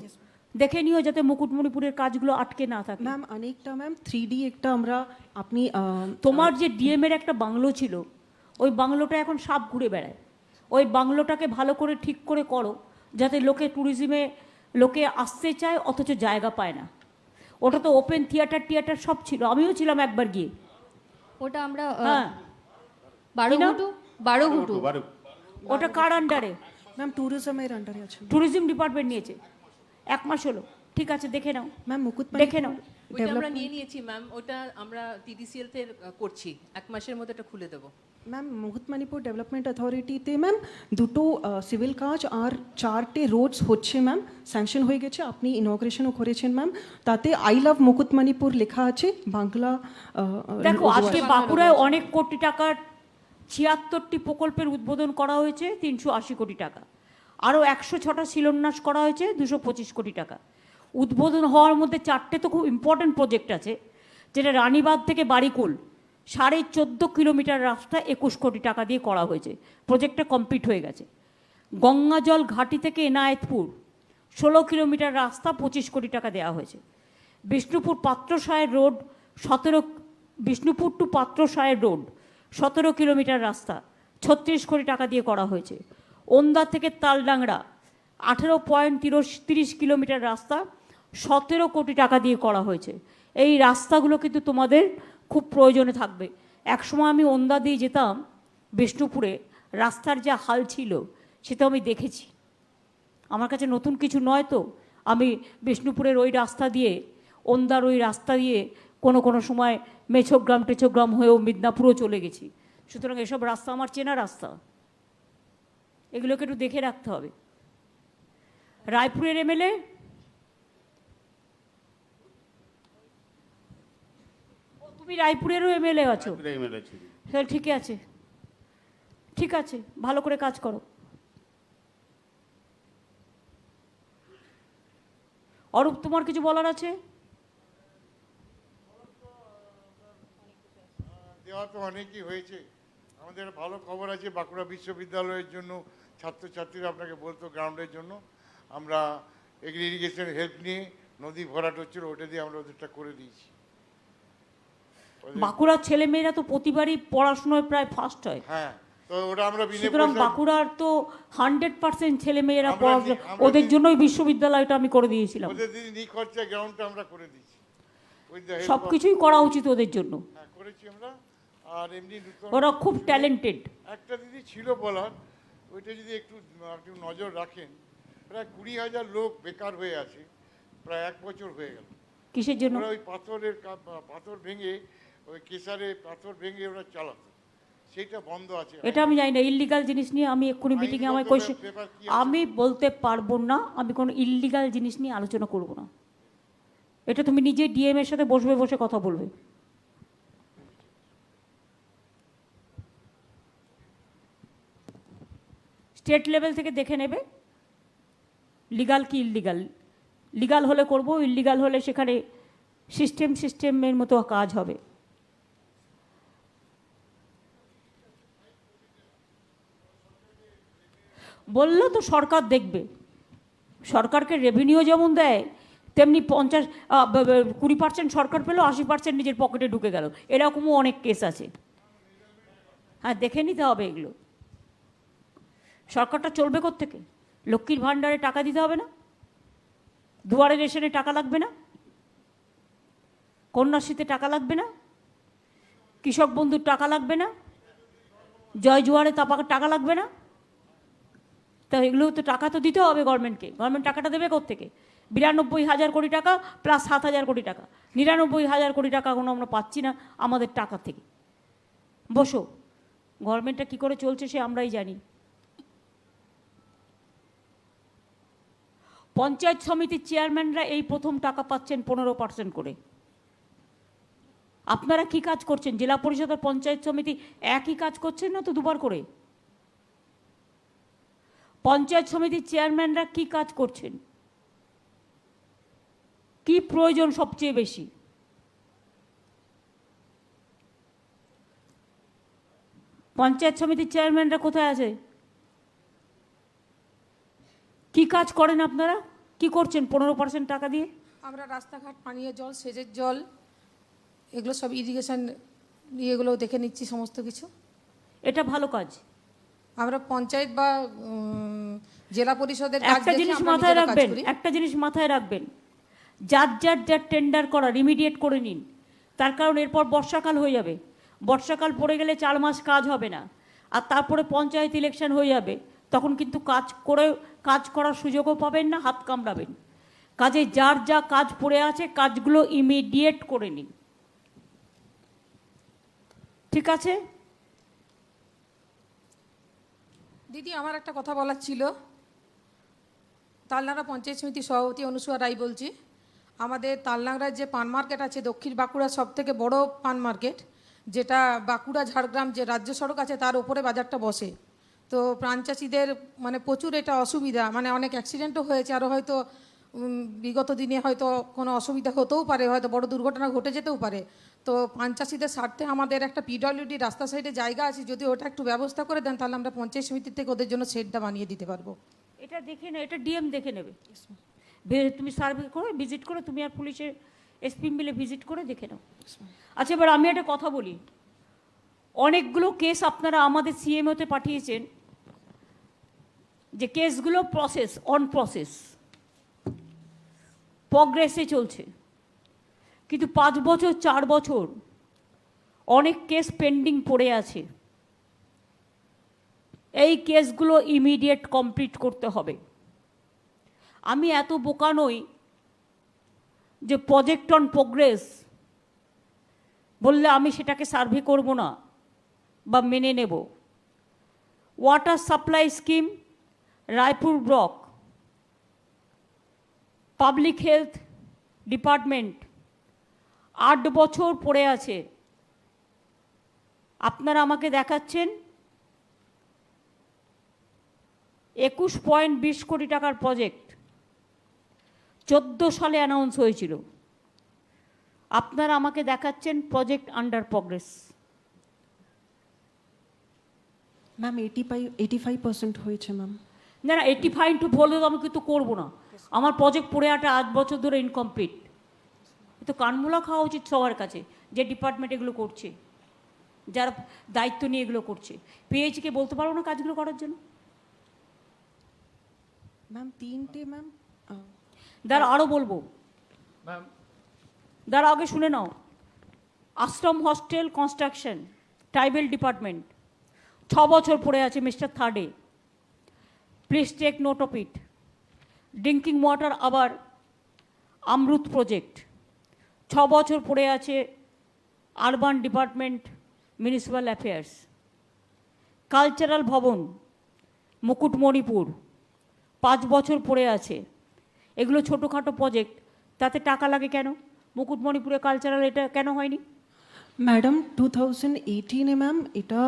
দেখে নিও যাতে মুকুটমণিপুরের কাজগুলো আটকে না থাকে। ম্যাম অনেকটা ম্যাম 3D একটা আমরা আপনি তোমার যে ডিএম এর একটা বাংলো ছিল, ওই বাংলোটা এখন সাপ ঘুরে বেড়ায়। ওই বাংলোটাকে ভালো করে ঠিক করে করো, যাতে ট্যুরিজমে লোকে আসতে চায় অথচ জায়গা পায় না। ওটা তো ওপেন থিয়েটার সব ছিল, আমিও ছিলাম একবার গিয়ে। ওটা আমরা হ্যাঁ, 12 ঘুটু ওটা কার আন্ডারে? ম্যাম ট্যুরিজমের আন্ডারে আছে ট্যুরিজম ডিপার্টমেন্ট নিয়েছে। 1 মাস হলো। ঠিক আছে, দেখে নাও ম্যাম। দেখে নাও। ওইটা আমরা নিয়ে নিয়েছি ম্যাম, ওটা আমরা টিডিসিএল তে করছি, 1 মাসের মধ্যে এটা খুলে দেবো। ম্যাম মুকুটমণিপুর ডেভেলপমেন্ট অথরিটিতে ম্যাম 2টো সিভিল কাজ আর 4টে রোডস হচ্ছে ম্যাম, স্যাংশন হয়ে গেছে। আপনি ইনগ্রেশনও করেছেন ম্যাম, তাতে আই লাভ মুকুটমণিপুর লেখা আছে বাংলা। দেখো, আজকে বাঁকুড়ায় অনেক কোটি টাকার 76টি প্রকল্পের উদ্বোধন করা হয়েছে, 380 কোটি টাকা। আরও 106টা শিলান্যাস করা হয়েছে, 225 কোটি টাকা। উদ্বোধন হওয়ার মধ্যে 4টে তো খুব ইম্পর্টেন্ট প্রজেক্ট আছে, যেটা রানীবাঁধ থেকে বাড়িকুল 14.5 কিলোমিটার রাস্তা 21 কোটি টাকা দিয়ে করা হয়েছে। প্রজেক্টটা কমপ্লিট হয়ে গেছে। গঙ্গাজল ঘাটি থেকে এনায়েতপুর 16 কিলোমিটার রাস্তা 25 কোটি টাকা দেওয়া হয়েছে। Bishnupur Patrasayer road Bishnupur to Patrasayer road 17 kilometre রাস্তা 36 কোটি টাকা দিয়ে করা হয়েছে। ওন্দা থেকে তালডাংরা 18.30 কিলোমিটার রাস্তা 17 কোটি টাকা দিয়ে করা হয়েছে। এই রাস্তাগুলো কিন্তু তোমাদের খুব প্রয়োজনে থাকবে। একসময় আমি ওন্দা দিয়ে যেতাম বিষ্ণুপুরে, রাস্তার যা হাল ছিল সেটা আমি দেখেছি। আমার কাছে নতুন কিছু নয় তো, আমি বিষ্ণুপুরের ওই রাস্তা দিয়ে, ওন্দার ওই রাস্তা দিয়ে কোনো সময় টেছগ্রাম হয়েও মিদনাপুরও চলে গেছি। সুতরাং এসব রাস্তা আমার চেনা রাস্তা, এগুলোকে একটু দেখে রাখতে হবে। রায়পুরের এমএলএ তুমি রায়পুরেরও এমএলএ আছো? হ্যাঁ, ঠিক আছে, ঠিক আছে, ভালো করে কাজ করো। অরূপ, তোমার কিছু বলার আছে? দেওয়া তো অনেকই হয়েছে। আমাদের ভালো খবর আছে, বাঁকুড়া বিশ্ববিদ্যালয়ের জন্য ছাত্রছাত্রীরা আপনাকে বলতো গ্রাউন্ডের জন্য আমরা এগ্রি ইরিগেশন হেল্প নিয়ে নদী ভরাট হচ্ছিল, ওটা দিয়ে আমরা ওদেরটা করে দিয়েছি। বাঁকুড়ার ছেলেমেয়েরা তো প্রতিবারই পড়াশোনায় প্রায় ফার্স্ট হয়। হ্যাঁ, তো ওটা আমরা সুতরাং বাঁকুড়ার তো 100% ছেলেমেয়েরা ওদের জন্যই বিশ্ববিদ্যালয়টা আমি করে দিয়েছিলাম। ওদের দিদি নিখরচা গ্রাউন্ডটা আমরা করে দিয়েছি। সব কিছুই করা উচিত ওদের জন্য। হ্যাঁ, করেছি আমরা। আর এমনি ওরা খুব ট্যালেন্টেড। একটা দিদি ছিল বলার, ওইটা যদি একটু নজর রাখেন, প্রায় 20,000 লোক বেকার হয়ে আছে, প্রায় 1 বছর হয়ে গেল। কিসের জন্য? ওরা ওই পাথর ভেঙে, ওই কেসারে পাথর ভেঙে ওরা চালাতো, সেটা বন্ধ আছে। এটা আমি জানি না, ইল্লিগাল জিনিস নিয়ে আমি এক্ষুনি মিটিংয়ে আমায় কোয়েশ্চেন, আমি বলতে পারবো না, আমি কোনো ইল্লিগাল জিনিস নিয়ে আলোচনা করব না। এটা তুমি নিজে ডিএম এর সাথে বসে কথা বলবে। স্টেট লেভেল থেকে দেখে নেবে লিগাল কি ইল্লিগাল। লিগাল হলে করব, ইল্লিগাল হলে সেখানে সিস্টেমের মতো কাজ হবে। বললো তো সরকার দেখবে, সরকারকে রেভিনিউ যেমন দেয় তেমনি 20% সরকার পেলো, 80% নিজের পকেটে ঢুকে গেল, এরকমও অনেক কেস আছে। হ্যাঁ, দেখে নিতে হবে এগুলো। সরকারটা চলবে কোত্থেকে? লক্ষ্মীর ভাণ্ডারে টাকা দিতে হবে না? দুয়ারে রেশনে টাকা লাগবে না? কন্যাশ্রীতে টাকা লাগবে না? কৃষক বন্ধুর টাকা লাগবে না? জয় জোয়ারে টাকা লাগবে না? তা এগুলো তো টাকা তো দিতে হবে গভর্নমেন্টকে। গভর্নমেন্ট টাকাটা দেবে কোত্থেকে? 92,000 কোটি টাকা প্লাস 7,000 কোটি টাকা, 99,000 কোটি টাকা কোনো আমরা পাচ্ছি না আমাদের টাকা থেকে। বসো, গভর্নমেন্টটা কী করে চলছে সে আমরাই জানি। পঞ্চায়েত সমিতির চেয়ারম্যানরা এই প্রথম টাকা পাচ্ছেন 15% করে। আপনারা কি কাজ করছেন? জেলা পরিষদ আর পঞ্চায়েত সমিতি একই কাজ করছেন না তো দুবার করে? পঞ্চায়েত সমিতির চেয়ারম্যানরা কি কাজ করছেন? কি প্রয়োজন সবচেয়ে বেশি? পঞ্চায়েত সমিতির চেয়ারম্যানরা কোথায় আছে? কি কাজ করেন আপনারা? কি করছেন 15% টাকা দিয়ে? আমরা রাস্তাঘাট, পানীয় জল, সেচের জল, এগুলো সব ইরিগেশন ইয়েগুলো দেখে নিচ্ছি সমস্ত কিছু। এটা ভালো কাজ। আমরা পঞ্চায়েত বা জেলা পরিষদের একটা জিনিস মাথায় রাখবেন, একটা জিনিস মাথায় রাখবেন, যার টেন্ডার করা রিমিডিয়েট করে নিন। তার কারণ এরপর বর্ষাকাল হয়ে যাবে, বর্ষাকাল পড়ে গেলে 4 মাস কাজ হবে না, আর তারপরে পঞ্চায়েত ইলেকশন হয়ে যাবে, তখন কিন্তু কাজ করার সুযোগও পাবেন না, হাত কামড়াবেন। কাজে যার যা কাজ পড়ে আছে কাজগুলো ইমিডিয়েট করে নিন, ঠিক আছে? দিদি, আমার একটা কথা বলার ছিল। তালনাড়া পঞ্চায়েত সমিতির সভাপতি অনুসুয়া রায় বলছি। আমাদের তালনাড়ার যে পান মার্কেট আছে, দক্ষিণ বাঁকুড়ার সব থেকে বড় পান মার্কেট, যেটা বাঁকুড়া ঝাড়গ্রাম যে রাজ্য সড়ক আছে তার উপরে বাজারটা বসে। তো প্রাণ চাষিদের মানে প্রচুর এটা অসুবিধা, মানে অনেক অ্যাক্সিডেন্টও হয়েছে, আরও হয়তো বিগত দিনে হয়তো কোনো অসুবিধা হতেও পারে, হয়তো বড় দুর্ঘটনা ঘটে যেতেও পারে। তো পান চাষিদের স্বার্থে আমাদের একটা পিডব্লিউডি রাস্তা সাইডে জায়গা আছে, যদি ওটা একটু ব্যবস্থা করে দেন তাহলে আমরা পঞ্চায়েত সমিতির থেকে ওদের জন্য শেডটা বানিয়ে দিতে পারবো। এটা দেখে না, এটা ডিএম দেখে নেবে। তুমি সার্ভে করে ভিজিট করে, তুমি আর পুলিশের এসপি মিলে ভিজিট করে দেখে নাও। আচ্ছা, এবার আমি একটা কথা বলি। অনেকগুলো কেস আপনারা আমাদের সিএমওতে পাঠিয়েছেন, যে কেসগুলো প্রসেস প্রগ্রেসে চলছে, কিন্তু 5 বছর 4 বছর অনেক কেস পেন্ডিং পড়ে আছে। এই কেসগুলো ইমিডিয়েট কমপ্লিট করতে হবে। আমি এত বোকা নই যে প্রজেক্ট অন প্রোগ্রেস বললে আমি সেটাকে সার্ভে করব না বা মেনে নেব। Water supply scheme Raipur block, public health department 8 বছর পড়ে আছে। আপনারা আমাকে দেখাচ্ছেন 21.20 কোটি টাকার প্রজেক্ট 14 সালে অ্যানাউন্স হয়েছিল। আপনারা আমাকে দেখাচ্ছেন প্রজেক্ট আন্ডার প্রগ্রেস। ম্যাম 85% হয়েছে ম্যাম। না না, 85 তো বললে তো আমি কিন্তু করবো না। আমার প্রজেক্ট পড়ে আছে 8 বছর ধরে ইনকমপ্লিট। তো কানমূলা খাওয়া উচিত সবার কাছে, যে ডিপার্টমেন্ট এগুলো করছে, যারা দায়িত্ব নিয়ে এগুলো করছে। পিএইচকে বলতে পারবো না কাজগুলো করার জন্য? ম্যাম 3টে ম্যাম। দাঁড়া, আরও বলবো, দাঁড়া আগে শুনে নাও। Ashram hostel construction tribal department 6 বছর পড়ে আছে, মিস্টার থার্ডে। Please take note of it. Drinking water আবার আমরুত প্রজেক্ট 6 বছর পড়ে আছে, urban department municipal affairs. Cultural Bhavan Mukutmanipur 5 বছর পড়ে আছে। এগুলো ছোটোখাটো প্রজেক্ট, তাতে টাকা লাগে কেন? মুকুটমণিপুরে কালচারাল এটা কেন হয়নি? ম্যাডাম 2018-এ ম্যাম এটা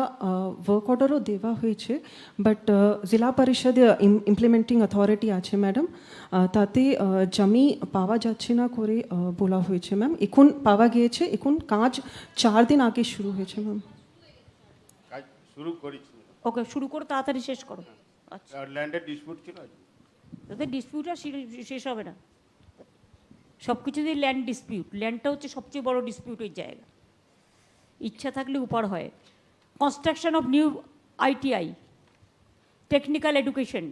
ওয়ার্ক অর্ডারও দেওয়া হয়েছে, বাট জেলা পরিষদ ইমপ্লিমেন্টিং অথরিটি আছে ম্যাডাম, তাতে জমি পাওয়া যাচ্ছে না করে বলা হয়েছে ম্যাম। এখন পাওয়া গিয়েছে, এখন কাজ 4 দিন আগে শুরু হয়েছে ম্যাম। কাজ শুরু করেছি। ওকে, শুরু করে তাড়াতাড়ি শেষ করো। আচ্ছা, ল্যান্ডের ডিসপিউট ছিল, তাদের ডিসপিউট আর শেষ হবে না। সব কিছুতেই ল্যান্ড ডিসপিউট, ল্যান্ডটা হচ্ছে সবচেয়ে বড় ডিসপিউটের জায়গা। ইচ্ছা থাকলে উপার হয়। Construction of new ITI technical education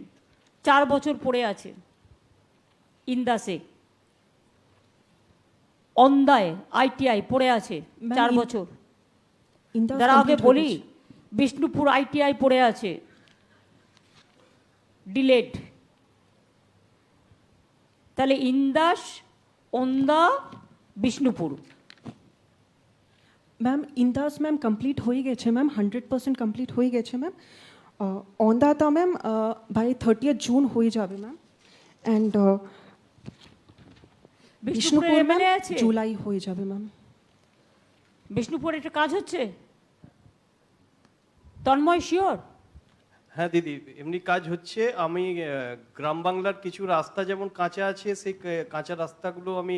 4 বছর পড়ে আছে ইন্দাসে। অন্দায় ITI পড়ে আছে 4 বছর। ইন্দাস তারা আগে complete হয়ে বলি গেছে। বিষ্ণুপুর ITI পড়ে আছে ডিলেড। তাহলে Indas, Onda, Bishnupur. Ma'am Indas ma'am complete হয়ে গেছে ম্যাম, 100% কমপ্লিট হয়ে গেছে ম্যাম। অন্দাটা ম্যাম বাই 30th জুন হয়ে যাবে ম্যাম। অ্যান্ড বিষ্ণুপুরে বিষ্ণুপুর ম্যাম MLA আছে? জুলাই হয়ে যাবে ম্যাম। বিষ্ণুপুরে একটা কাজ হচ্ছে? তন্ময় শিওর? হ্যাঁ দিদি, এমনি কাজ হচ্ছে। আমি গ্রাম বাংলার কিছু রাস্তা যেমন কাঁচা আছে, সেই কাঁচা রাস্তাগুলো আমি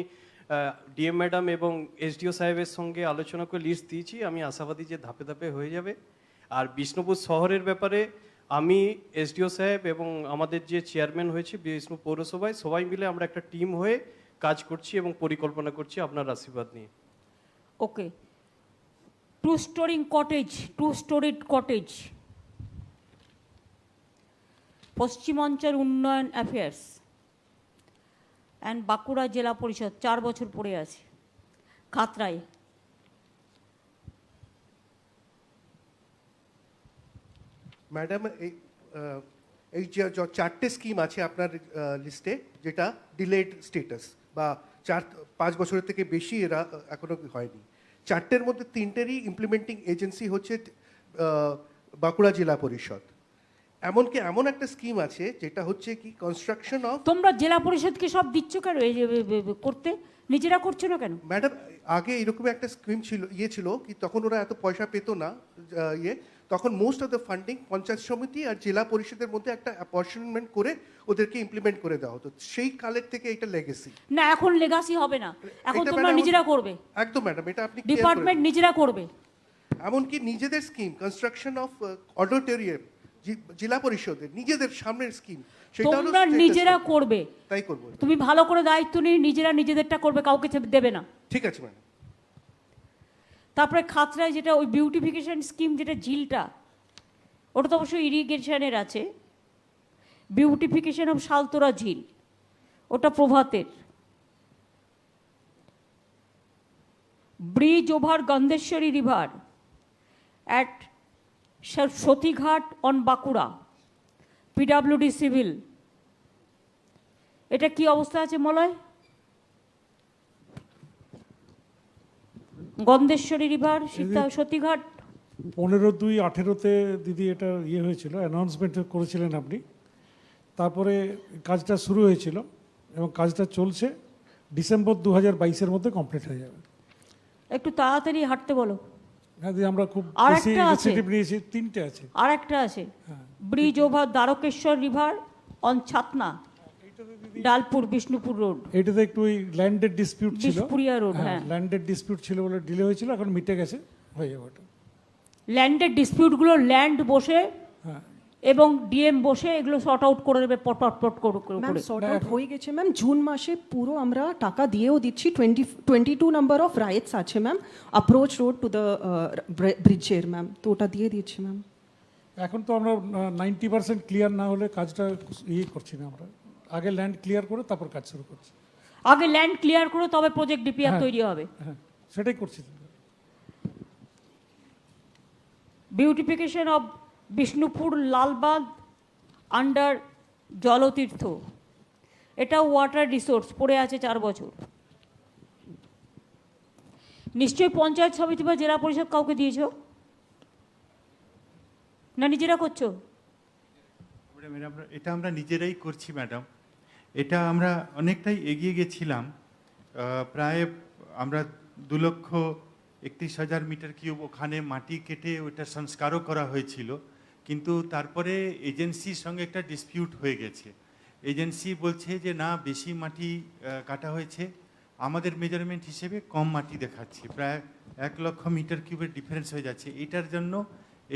ডিএম ম্যাডাম এবং SDO সাহেবের সঙ্গে আলোচনা করে লিস্ট দিয়েছি। আমি আশাবাদী যে ধাপে ধাপে হয়ে যাবে। আর বিষ্ণুপুর শহরের ব্যাপারে আমি SDO সাহেব এবং আমাদের যে চেয়ারম্যান হয়েছে বিষ্ণুপুর পৌরসভায়, সবাই মিলে আমরা একটা টিম হয়ে কাজ করছি এবং পরিকল্পনা করছি আপনার আশীর্বাদ নিয়ে। ওকে। 2-storied কটেজ, পশ্চিমাঞ্চল উন্নয়ন অ্যাফেয়ার্স অ্যান্ড বাঁকুড়া জেলা পরিষদ 4 বছর পড়ে আছে খাতড়ায়। ম্যাডাম এই যে 4টে স্কিম আছে আপনার লিস্টে, যেটা ডিলেড স্টেটাস বা 5 বছরের থেকে বেশি এরা এখনো হয়নি, 4টের মধ্যে 3টেরই ইমপ্লিমেন্টিং এজেন্সি হচ্ছে বাঁকুড়া জেলা পরিষদ। এমনকি এমন একটা স্কিম আছে যেটা হচ্ছে কি কনস্ট্রাকশন অফ। তোমরা জেলা পরিষদকে সব দিচ্ছ কেন এই যে করতে? নিজেরা করছো না কেন? ম্যাডাম আগে এরকম একটা স্কিম ছিল, ছিল কি তখন ওরা এত পয়সা পেতো না, তখন most of the funding panchayat সমিতি আর জেলা পরিষদের মধ্যে একটা অ্যাপর্শনমেন্ট করে ওদেরকে ইমপ্লিমেন্ট করে দেওয়া হতো। সেই কালের থেকে এটা লেগেসি। না, এখন লেগাসি হবে না, এখন এটা তোমরা ম্যাডাম নিজেরা করবে। একদম ম্যাডাম, এটা আপনি ডিপার্টমেন্ট নিজেরা করবে। এমনকি নিজেদের স্কিম কনস্ট্রাকশন অফ অডিটোরিয়াম জেলা পরিষদের নিজেদের সামনের স্কিম, তোমরা নিজেরা করবে। তাই করব। তুমি ভালো করে দায়িত্ব নিয়ে নিজেরা নিজেদেরটা করবে, কাউকে দেবে না। ঠিক আছে ম্যাডাম। তারপরে খাতড়ায় যেটা ওই বিউটিফিকেশন স্কিম, যেটা ঝিলটা, ওটা তো অবশ্যই ইরিগেশনের আছে। বিউটিফিকেশন অফ শালতোরা ঝিল, ওটা প্রভাতের। Bridge over Gandheswari river at Satighat on Bankura, PWD civil. এটা কি অবস্থা আছে মলয়? গন্ধেশ্বরী রিভার সতীঘাট 15/2/18-তে দিদি এটা হয়েছিল, অ্যানাউন্সমেন্ট করেছিলেন আপনি। তারপরে কাজটা শুরু হয়েছিল এবং কাজটা চলছে। ডিসেম্বর 2022-এর মধ্যে কমপ্লিট হয়ে যাবে। একটু তাড়াতাড়ি হাঁটতে বলো। হ্যাঁ দিদি, আমরা খুব আর বেশি একটা আছে, ইনিশিয়েটিভ নিয়েছি। 3টে আছে। আর একটা আছে bridge over Dwarakeswar river on Chhatna, Dalpur Bishnupur road. এটাতে একটু ওই ল্যান্ডের ডিসপিউট ছিল, বিষ্ণুপুরিয়া রোড। হ্যাঁ, ল্যান্ডের ডিসপিউট ছিল বলে ডিলে হয়েছিল, এখন মিটে গেছে, হয়ে যাবে ওটা। ল্যান্ডের ডিসপিউটগুলো ল্যান্ড বসে হ্যাঁ এবং ডিএম বসে এগুলো সর্ট আউট করে দেবে পট ম্যাম করে। সর্ট আউট হয়ে গেছে ম্যাম। জুন মাসে পুরো আমরা টাকা দিয়েও দিচ্ছি। 22 নাম্বার অফ রাইটস আছে ma'am, approach road to the ব্রিজের ম্যাম, তো ওটা দিয়ে দিচ্ছি ম্যাম। এখন তো আমরা 90% ক্লিয়ার না হলে কাজটা করছি না আমরা। আগে ল্যান্ড ক্লিয়ার করে তারপর কাজ শুরু করছি। আগে ল্যান্ড ক্লিয়ার করে তবে প্রজেক্ট ডিপিআর তৈরি হবে। হ্যাঁ, সেটাই করছি। Beautification of Bishnupur Lalbag under Jaltirtha, এটা ওয়াটার রিসোর্স পড়ে আছে 4 বছর। নিশ্চয়ই পঞ্চায়েত সমিতি বা জেলা পরিষদ কাউকে দিয়েছ না, নিজেরা করছো? এটা আমরা নিজেরাই করছি ম্যাডাম। এটা আমরা অনেকটাই এগিয়ে গেছিলাম। প্রায় আমরা 2,31,000 মিটার কিউব ওখানে মাটি কেটে ওটা সংস্কারও করা হয়েছিল, কিন্তু তারপরে এজেন্সির সঙ্গে একটা ডিসপিউট হয়ে গেছে। এজেন্সি বলছে যে না, বেশি মাটি কাটা হয়েছে, আমাদের মেজারমেন্ট হিসেবে কম মাটি দেখাচ্ছে, প্রায় 1 লক্ষ মিটার কিউবের ডিফারেন্স হয়ে যাচ্ছে। এটার জন্য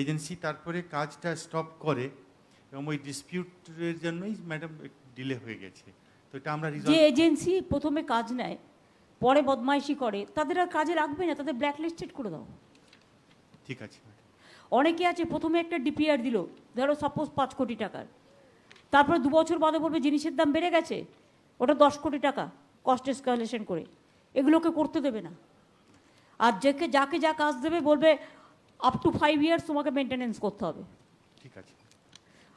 এজেন্সি তারপরে কাজটা স্টপ করে এবং ওই ডিসপিউটের জন্যই ম্যাডাম ডিলে হয়ে গেছে। তো এটা আমরা যে এজেন্সি প্রথমে কাজ নেয় পরে বদমাইশি করে, তাদের আর কাজে রাখবে না, তাদের ব্ল্যাকলিস্টেড করে দাও। ঠিক আছে। অনেকে আছে প্রথমে একটা ডিপিআর দিল, ধরো সাপোজ 5 কোটি টাকার, তারপরে 2 বছর বাদে বলবে জিনিসের দাম বেড়ে গেছে, ওটা 10 কোটি টাকা, কস্ট এসকালেশন করে। এগুলোকে করতে দেবে না। আর যাকে যা কাজ দেবে বলবে আপ টু 5 ইয়ার্স তোমাকে মেনটেনেন্স করতে হবে। ঠিক আছে,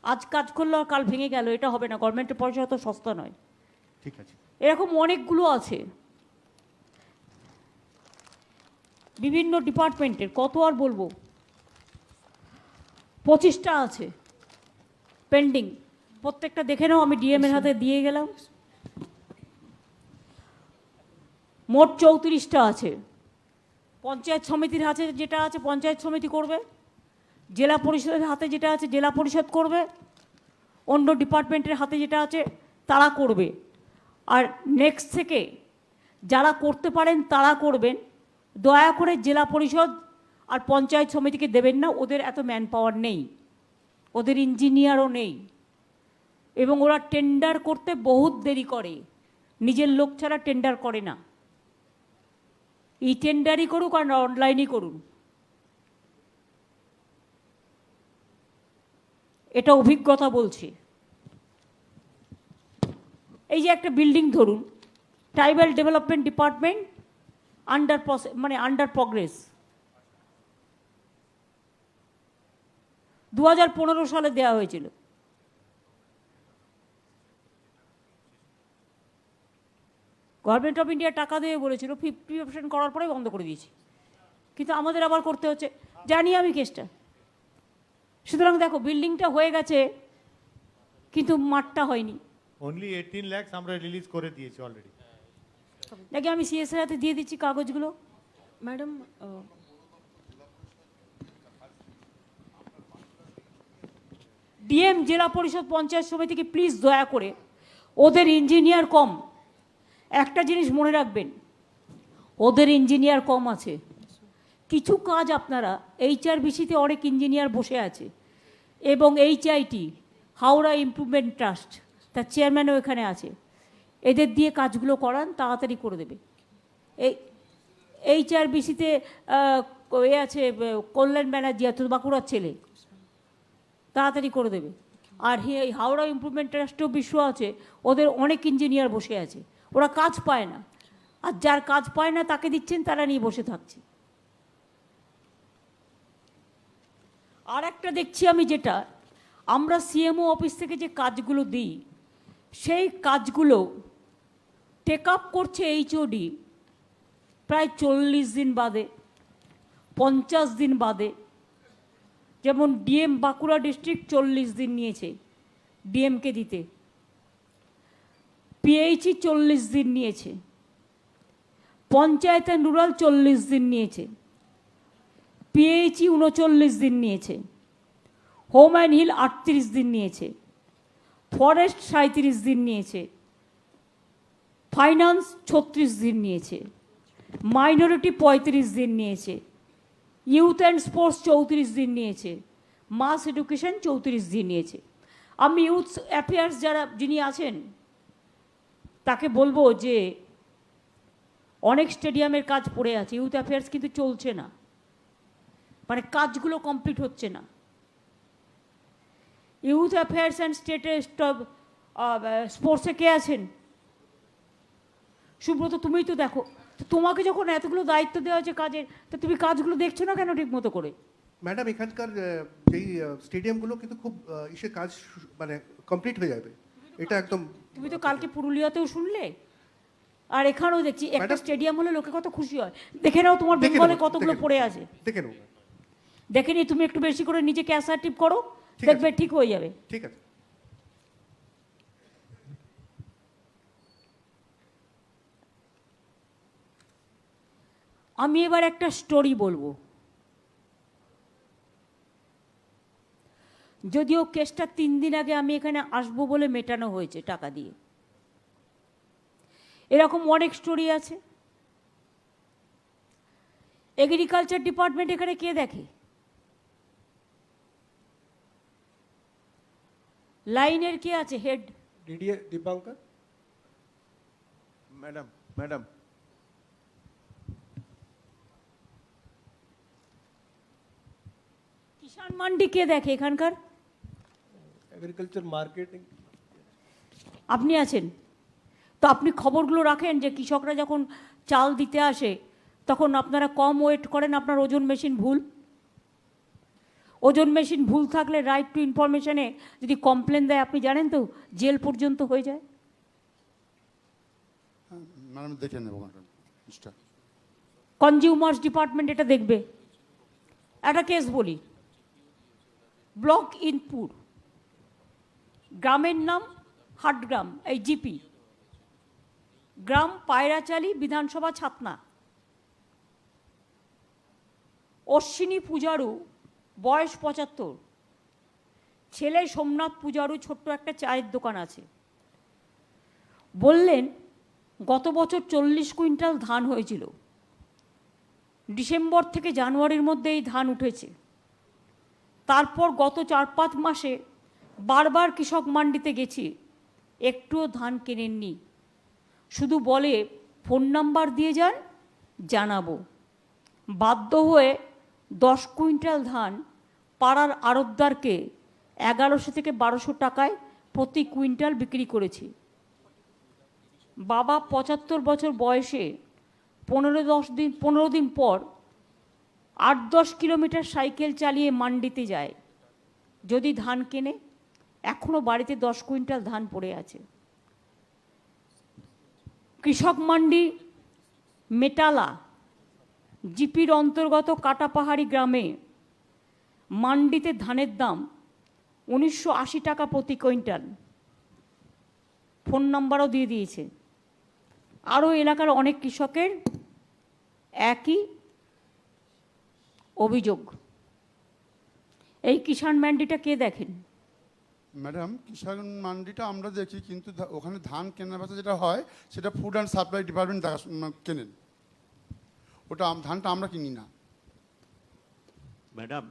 আজ কাজ করলো আর কাল ভেঙে গেল, এটা হবে না। গভর্নমেন্টের পয়সা অত সস্তা নয়। ঠিক আছে। এরকম অনেকগুলো আছে বিভিন্ন ডিপার্টমেন্টের, কত আর বলবো, 25টা আছে পেন্ডিং। প্রত্যেকটা দেখে নাও, আমি ডিএম এর হাতে দিয়ে গেলাম। মোট 34টা আছে। পঞ্চায়েত সমিতির হাতে যেটা আছে পঞ্চায়েত সমিতি করবে, জেলা পরিষদের হাতে যেটা আছে জেলা পরিষদ করবে, অন্য ডিপার্টমেন্টের হাতে যেটা আছে তারা করবে। আর নেক্সট থেকে যারা করতে পারেন তারা করবেন, দয়া করে জেলা পরিষদ আর পঞ্চায়েত সমিতিকে দেবেন না, ওদের এত ম্যান পাওয়ার নেই, ওদের ইঞ্জিনিয়ারও নেই, এবং ওরা টেন্ডার করতে বহুত দেরি করে, নিজের লোক ছাড়া টেন্ডার করে না। ই টেন্ডারই করুক আর অনলাইনই করুন, এটা অভিজ্ঞতা বলছি। এই যে একটা বিল্ডিং ধরুন, tribal development department under progress, 2015 সালে দেওয়া হয়েছিল। গভর্নমেন্ট অফ ইন্ডিয়া টাকা দিয়ে বলেছিল, 50% করার পরে বন্ধ করে দিয়েছি, কিন্তু আমাদের আবার করতে হচ্ছে, জানি আমি কেসটা। সুতরাং দেখো, বিল্ডিংটা হয়ে গেছে কিন্তু মাঠটা হয়নি। অনলি 18 লাখ আমরা রিলিজ করে দিয়েছি অলরেডি। নাকি আমি সিএসএর হাতে দিয়ে দিচ্ছি কাগজগুলো। ম্যাডাম, ডিএম, জেলা পরিষদ, পঞ্চায়েত সমিতিকে প্লিজ দয়া করে, ওদের ইঞ্জিনিয়ার কম, একটা জিনিস মনে রাখবেন, ওদের ইঞ্জিনিয়ার কম আছে। কিছু কাজ আপনারা, HRBC-তে অনেক ইঞ্জিনিয়ার বসে আছে, এবং HIT হাওড়া ইমপ্রুভমেন্ট ট্রাস্ট, তার চেয়ারম্যানও এখানে আছে, এদের দিয়ে কাজগুলো করান, তাড়াতাড়ি করে দেবে। এই HRBC-তে এ আছে কল্যাণ ব্যানার্জি, এত বাঁকুড়ার ছেলে, তাড়াতাড়ি করে দেবে। আর এই হাওড়া ইমপ্রুভমেন্ট ট্রাস্টেও বিশ্ব আছে, ওদের অনেক ইঞ্জিনিয়ার বসে আছে, ওরা কাজ পায় না, আর যার কাজ পায় না তাকে দিচ্ছেন, তারা নিয়ে বসে থাকছে। আর একটা দেখছি আমি, যেটা আমরা সিএমও অফিস থেকে যে কাজগুলো দিই, সেই কাজগুলো টেক আপ করছে HOD প্রায় 40 দিন বাদে, 50 দিন বাদে। যেমন ডিএম বাঁকুড়া ডিস্ট্রিক্ট 40 দিন নিয়েছে ডিএমকে দিতে, PHE 40 দিন নিয়েছে, পঞ্চায়েত অ্যান্ড রুরাল 40 দিন নিয়েছে, PHE 39 দিন নিয়েছে, হোম অ্যান্ড হিল 38 দিন নিয়েছে, ফরেস্ট 37 দিন নিয়েছে, ফাইন্যান্স 36 দিন নিয়েছে, মাইনরিটি 35 দিন নিয়েছে, ইউথ অ্যান্ড স্পোর্টস 34 দিন নিয়েছে, মাস এডুকেশন 34 দিন নিয়েছে। আমি ইউথ অ্যাফেয়ার্স যিনি আছেন তাকে বলবো যে অনেক স্টেডিয়ামের কাজ পড়ে আছে, ইউথ অ্যাফেয়ার্স কিন্তু চলছে না, মানে কাজগুলো কমপ্লিট হচ্ছে না। ইউথ অ্যাফেয়ার্স অ্যান্ড স্পোর্টসে কে আছেন? সুব্রত, তুমিই তো দেখো। তো তোমাকে যখন এতগুলো দায়িত্ব দেওয়া হয়েছে কাজের, তো তুমি কাজগুলো দেখছো না কেন ঠিক মতো করে? ম্যাডাম, এখানকার যেই স্টেডিয়ামগুলো কিন্তু খুব ইসে কাজ মানে কমপ্লিট হয়ে যাবে, এটা একদম। তুমি তো কালকে পুরুলিয়াতেও শুনলে, আর এখানেও দেখছি একটা স্টেডিয়াম হলে লোকে কত খুশি হয়। দেখে নাও তোমার বেঙ্গলে কতগুলো পড়ে আছে, দেখে নাও। দেখে নিয়ে তুমি একটু বেশি করে নিজেকে অ্যাসার্টিভ করো, দেখবে ঠিক হয়ে যাবে। ঠিক আছে। আমি এবার একটা স্টোরি বলবো, যদিও কেসটা 3 দিন আগে আমি এখানে আসবো বলে মেটানো হয়েছে টাকা দিয়ে। এরকম অনেক স্টোরি আছে। এগ্রিকালচার ডিপার্টমেন্ট এখানে কে দেখে? লাইনের কে আছে head? DDA Dipankar madam. Madam, Kishan Mandi কে দেখে এখানকার? এগ্রিকালচার মার্কেটিং আপনি আছেন তো, আপনি খবরগুলো রাখেন যে কৃষকরা যখন চাল দিতে আসে তখন আপনারা কম ওয়েট করেন, আপনার ওজন মেশিন ভুল। ওজন মেশিন ভুল থাকলে রাইট টু ইনফরমেশনে যদি কমপ্লেন দেয় আপনি জানেন তো জেল পর্যন্ত হয়ে যায়। ম্যাডাম দেখে নেবো ম্যাডাম। কনজিউমার্স ডিপার্টমেন্ট এটা দেখবে। একটা কেস বলি, ব্লক ইনপুর, গ্রামের নাম হাটগ্রাম, এই জিপি, গ্রাম পায়রাচালি, বিধানসভা ছাতনা। অশ্বিনী পূজারু, বয়স 75, ছেলে সোমনাথ পূজারু, ছোট্ট একটা চায়ের দোকান আছে। বললেন গত বছর 40 কুইন্টাল ধান হয়েছিল, ডিসেম্বর থেকে জানুয়ারির মধ্যে এই ধান উঠেছে। তারপর গত 4-5 মাসে বারবার কৃষক মান্ডিতে গেছি, একটুও ধান কেনেননি, শুধু বলে ফোন নাম্বার দিয়ে যান জানাবো। বাধ্য হয়ে 10 কুইন্টাল ধান পাড়ার আড়তদারকে 1100 থেকে 1200 টাকায় প্রতি কুইন্টাল বিক্রি করেছি। বাবা 75 বছর বয়সে 15 দিন পর 8-10 কিলোমিটার সাইকেল চালিয়ে মান্ডিতে যায়, যদি ধান কেনে এখনো বাড়িতে 10 কুইন্টাল ধান পড়ে আছে। কৃষক মান্ডি মেটালা, জিপির অন্তর্গত কাটাপাহাড়ি গ্রামে মান্ডিতে ধানের দাম 1980 টাকা প্রতি কুইন্টাল, ফোন নাম্বারও দিয়ে দিয়েছে। আরও এলাকার অনেক কৃষকের একই অভিযোগ। এই কিষাণ মান্ডিটা কে দেখেন? ম্যাডাম, কিষাণ মান্ডিটা আমরা দেখি, কিন্তু ওখানে ধান কেনার বেচা যেটা হয় সেটা ফুড অ্যান্ড সাপ্লাই ডিপার্টমেন্ট কেনেন, ওটা ধানটা আমরা কিনি না। ম্যাডাম,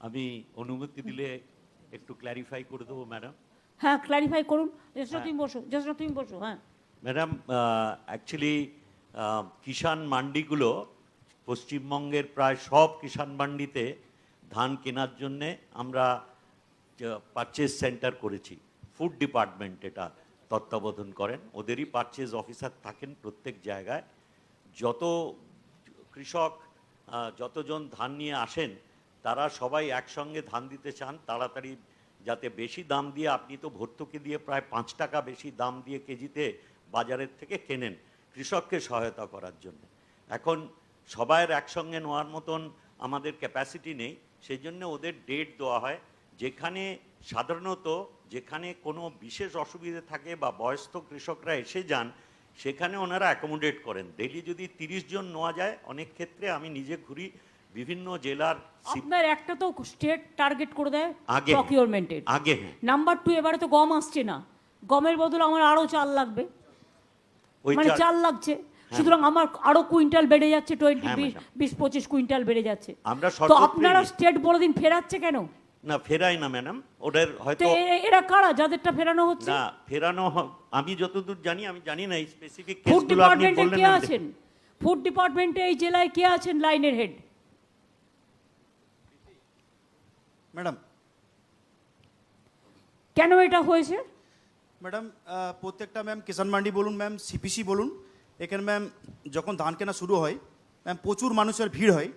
আমি অনুমতি দিলে একটু ক্ল্যারিফাই করে দেবো ম্যাডাম। হ্যাঁ, ক্ল্যারিফাই করুন। তুমি বসো। হ্যাঁ ম্যাডাম, অ্যাকচুয়ালি কিষাণ মান্ডিগুলো পশ্চিমবঙ্গের প্রায় সব কিষাণ মান্ডিতে ধান কেনার জন্যে আমরা পারচেজ সেন্টার করেছি। ফুড ডিপার্টমেন্ট এটা তত্ত্বাবধান করেন, ওদেরই পারচেজ অফিসার থাকেন প্রত্যেক জায়গায়। যত কৃষক যতজন ধান নিয়ে আসেন তারা সবাই একসঙ্গে ধান দিতে চান তাড়াতাড়ি, যাতে বেশি দাম দিয়ে, আপনি তো ভর্তুকি দিয়ে প্রায় 5 টাকা বেশি দাম দিয়ে কেজিতে বাজারের থেকে কেনেন কৃষককে সহায়তা করার জন্য। এখন সবাইয়ের একসঙ্গে নেওয়ার মতন আমাদের ক্যাপাসিটি নেই, সেই জন্য ওদের ডেট দেওয়া হয়। যেখানে সাধারণত যেখানে কোনো বিশেষ অসুবিধে থাকে বা বয়স্ক কৃষকরা এসে যান, সেখানে ওনারা অ্যাকোমোডেট করেন। ডেলি যদি 30 জন নেওয়া যায়, অনেক ক্ষেত্রে আমি নিজে ঘুরি বিভিন্ন জেলার। আপনার একটা তো স্টেট টার্গেট করে দেয় আগে প্রকিউরমেন্টের আগে। নাম্বার 2, এবারে তো গম আসছে না, গমের বদলে আমার আরো চাল লাগবে, মানে চাল লাগছে, সুতরাং আমার আরো কুইন্টাল বেড়ে যাচ্ছে, 20-25 কুইন্টাল বেড়ে যাচ্ছে। তো আপনারা স্টেট বড় দিন ফেরাচ্ছে কেন? না, ফেরাই না ম্যাডাম, ওদের হয়তো এরা কারা যাদেরটা ফেরানো হচ্ছে? না, ফেরানো আমি যতদূর জানি, আমি জানি না এই স্পেসিফিক ফুড কেসগুলো আপনি ডিপার্টমেন্টে বললেন কে না। আছেন? ফুড ডিপার্টমেন্টে এই জেলায় কে আছেন লাইনের হেড? ম্যাডাম, কেন এটা হয়েছে? ম্যাডাম, প্রত্যেকটা ম্যাম কিষাণ মান্ডি বলুন, ম্যাম সিপিসি বলুন, এখানে ম্যাম যখন ধান কেনা শুরু হয় ম্যাম প্রচুর মানুষের ভিড় হয়।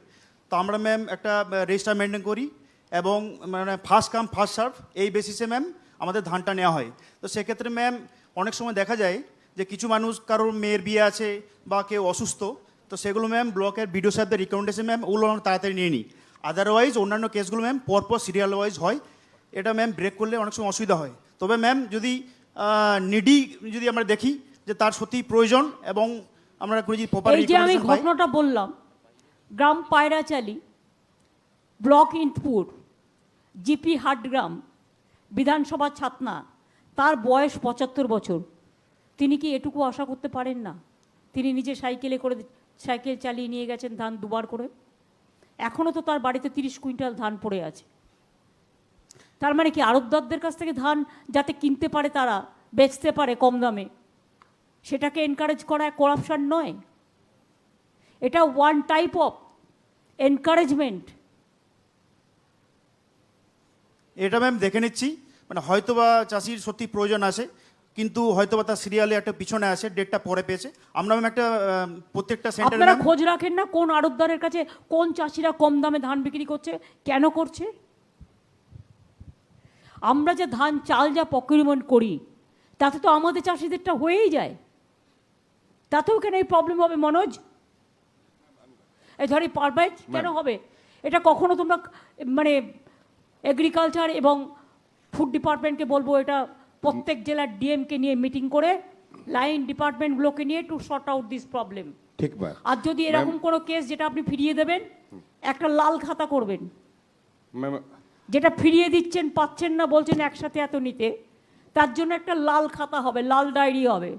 তো আমরা ম্যাম একটা রেজিস্টার মেনটেন করি এবং মানে ফার্স্ট কাম ফার্স্ট সার্ভ এই বেসিসে ম্যাম আমাদের ধানটা নেওয়া হয়। তো সেক্ষেত্রে ম্যাম অনেক সময় দেখা যায় যে কিছু মানুষ, কারোর মেয়ের বিয়ে আছে বা কেউ অসুস্থ, তো সেগুলো ম্যাম ব্লকের বিডিও সাহেবদের রিকমেন্ডেশন ম্যাম ওগুলো আমরা তাড়াতাড়ি নিয়ে নিই। আদারওয়াইজ অন্যান্য কেসগুলো ম্যাম পরপর সিরিয়াল ওয়াইজ হয়, এটা ম্যাম ব্রেক করলে অনেক সময় অসুবিধা হয়। তবে ম্যাম যদি নিডি যদি আমরা দেখি যে তার সত্যি প্রয়োজন এবং আমরা যদি প্রপার এই যে আমি ঘটনাটা বললাম, গ্রাম পায়রাচালি, ব্লক ইন্দপুর, জিপি হাটগ্রাম, বিধানসভা ছাতনা, তার বয়স 75 বছর। তিনি কি এটুকু আশা করতে পারেন না? তিনি নিজে সাইকেল চালিয়ে নিয়ে গেছেন ধান 2 বার করে, এখনও তো তার বাড়িতে 30 কুইন্টাল ধান পড়ে আছে। তার মানে কি আড়তদারদের কাছ থেকে ধান যাতে কিনতে পারে, তারা বেচতে পারে কম দামে, সেটাকে এনকারেজ করা করাপশন নয়? এটা ওয়ান টাইপ অফ এনকারেজমেন্ট। এটা ম্যাম দেখে নিচ্ছি, মানে হয়তোবা চাষির সত্যি প্রয়োজন আছে, কিন্তু হয়তোবা তার সিরিয়ালে একটা পিছনে আছে, ডেটটা পরে পেয়েছে। আমরা ম্যাম একটা প্রত্যেকটা সেন্টারে আপনারা খোঁজ রাখেন না কোন আড়তদারের কাছে কোন চাষিরা কম দামে ধান বিক্রি করছে, কেন করছে? আমরা যে ধান চাল যা প্রকিউরমেন্ট করি তাতে তো আমাদের চাষিদেরটা হয়েই যায়, তাতেও কেন এই প্রবলেম হবে মনোজ? এই ধরি পারবাইজ কেন হবে? এটা কখনো তোমরা মানে এগ্রিকালচার এবং ফুড ডিপার্টমেন্টকে বলবো এটা প্রত্যেক জেলার ডিএমকে নিয়ে মিটিং করে লাইন ডিপার্টমেন্টগুলোকে নিয়ে to sort out this problem. ঠিক ম্যাম। আর যদি এরকম কোনো কেস যেটা আপনি ফিরিয়ে দেবেন, একটা লাল খাতা করবেন, ম্যাম যেটা ফিরিয়ে দিচ্ছেন পাচ্ছেন না বলছেন একসাথে এত নিতে, তার জন্য একটা লাল খাতা হবে, লাল ডায়েরি হবে,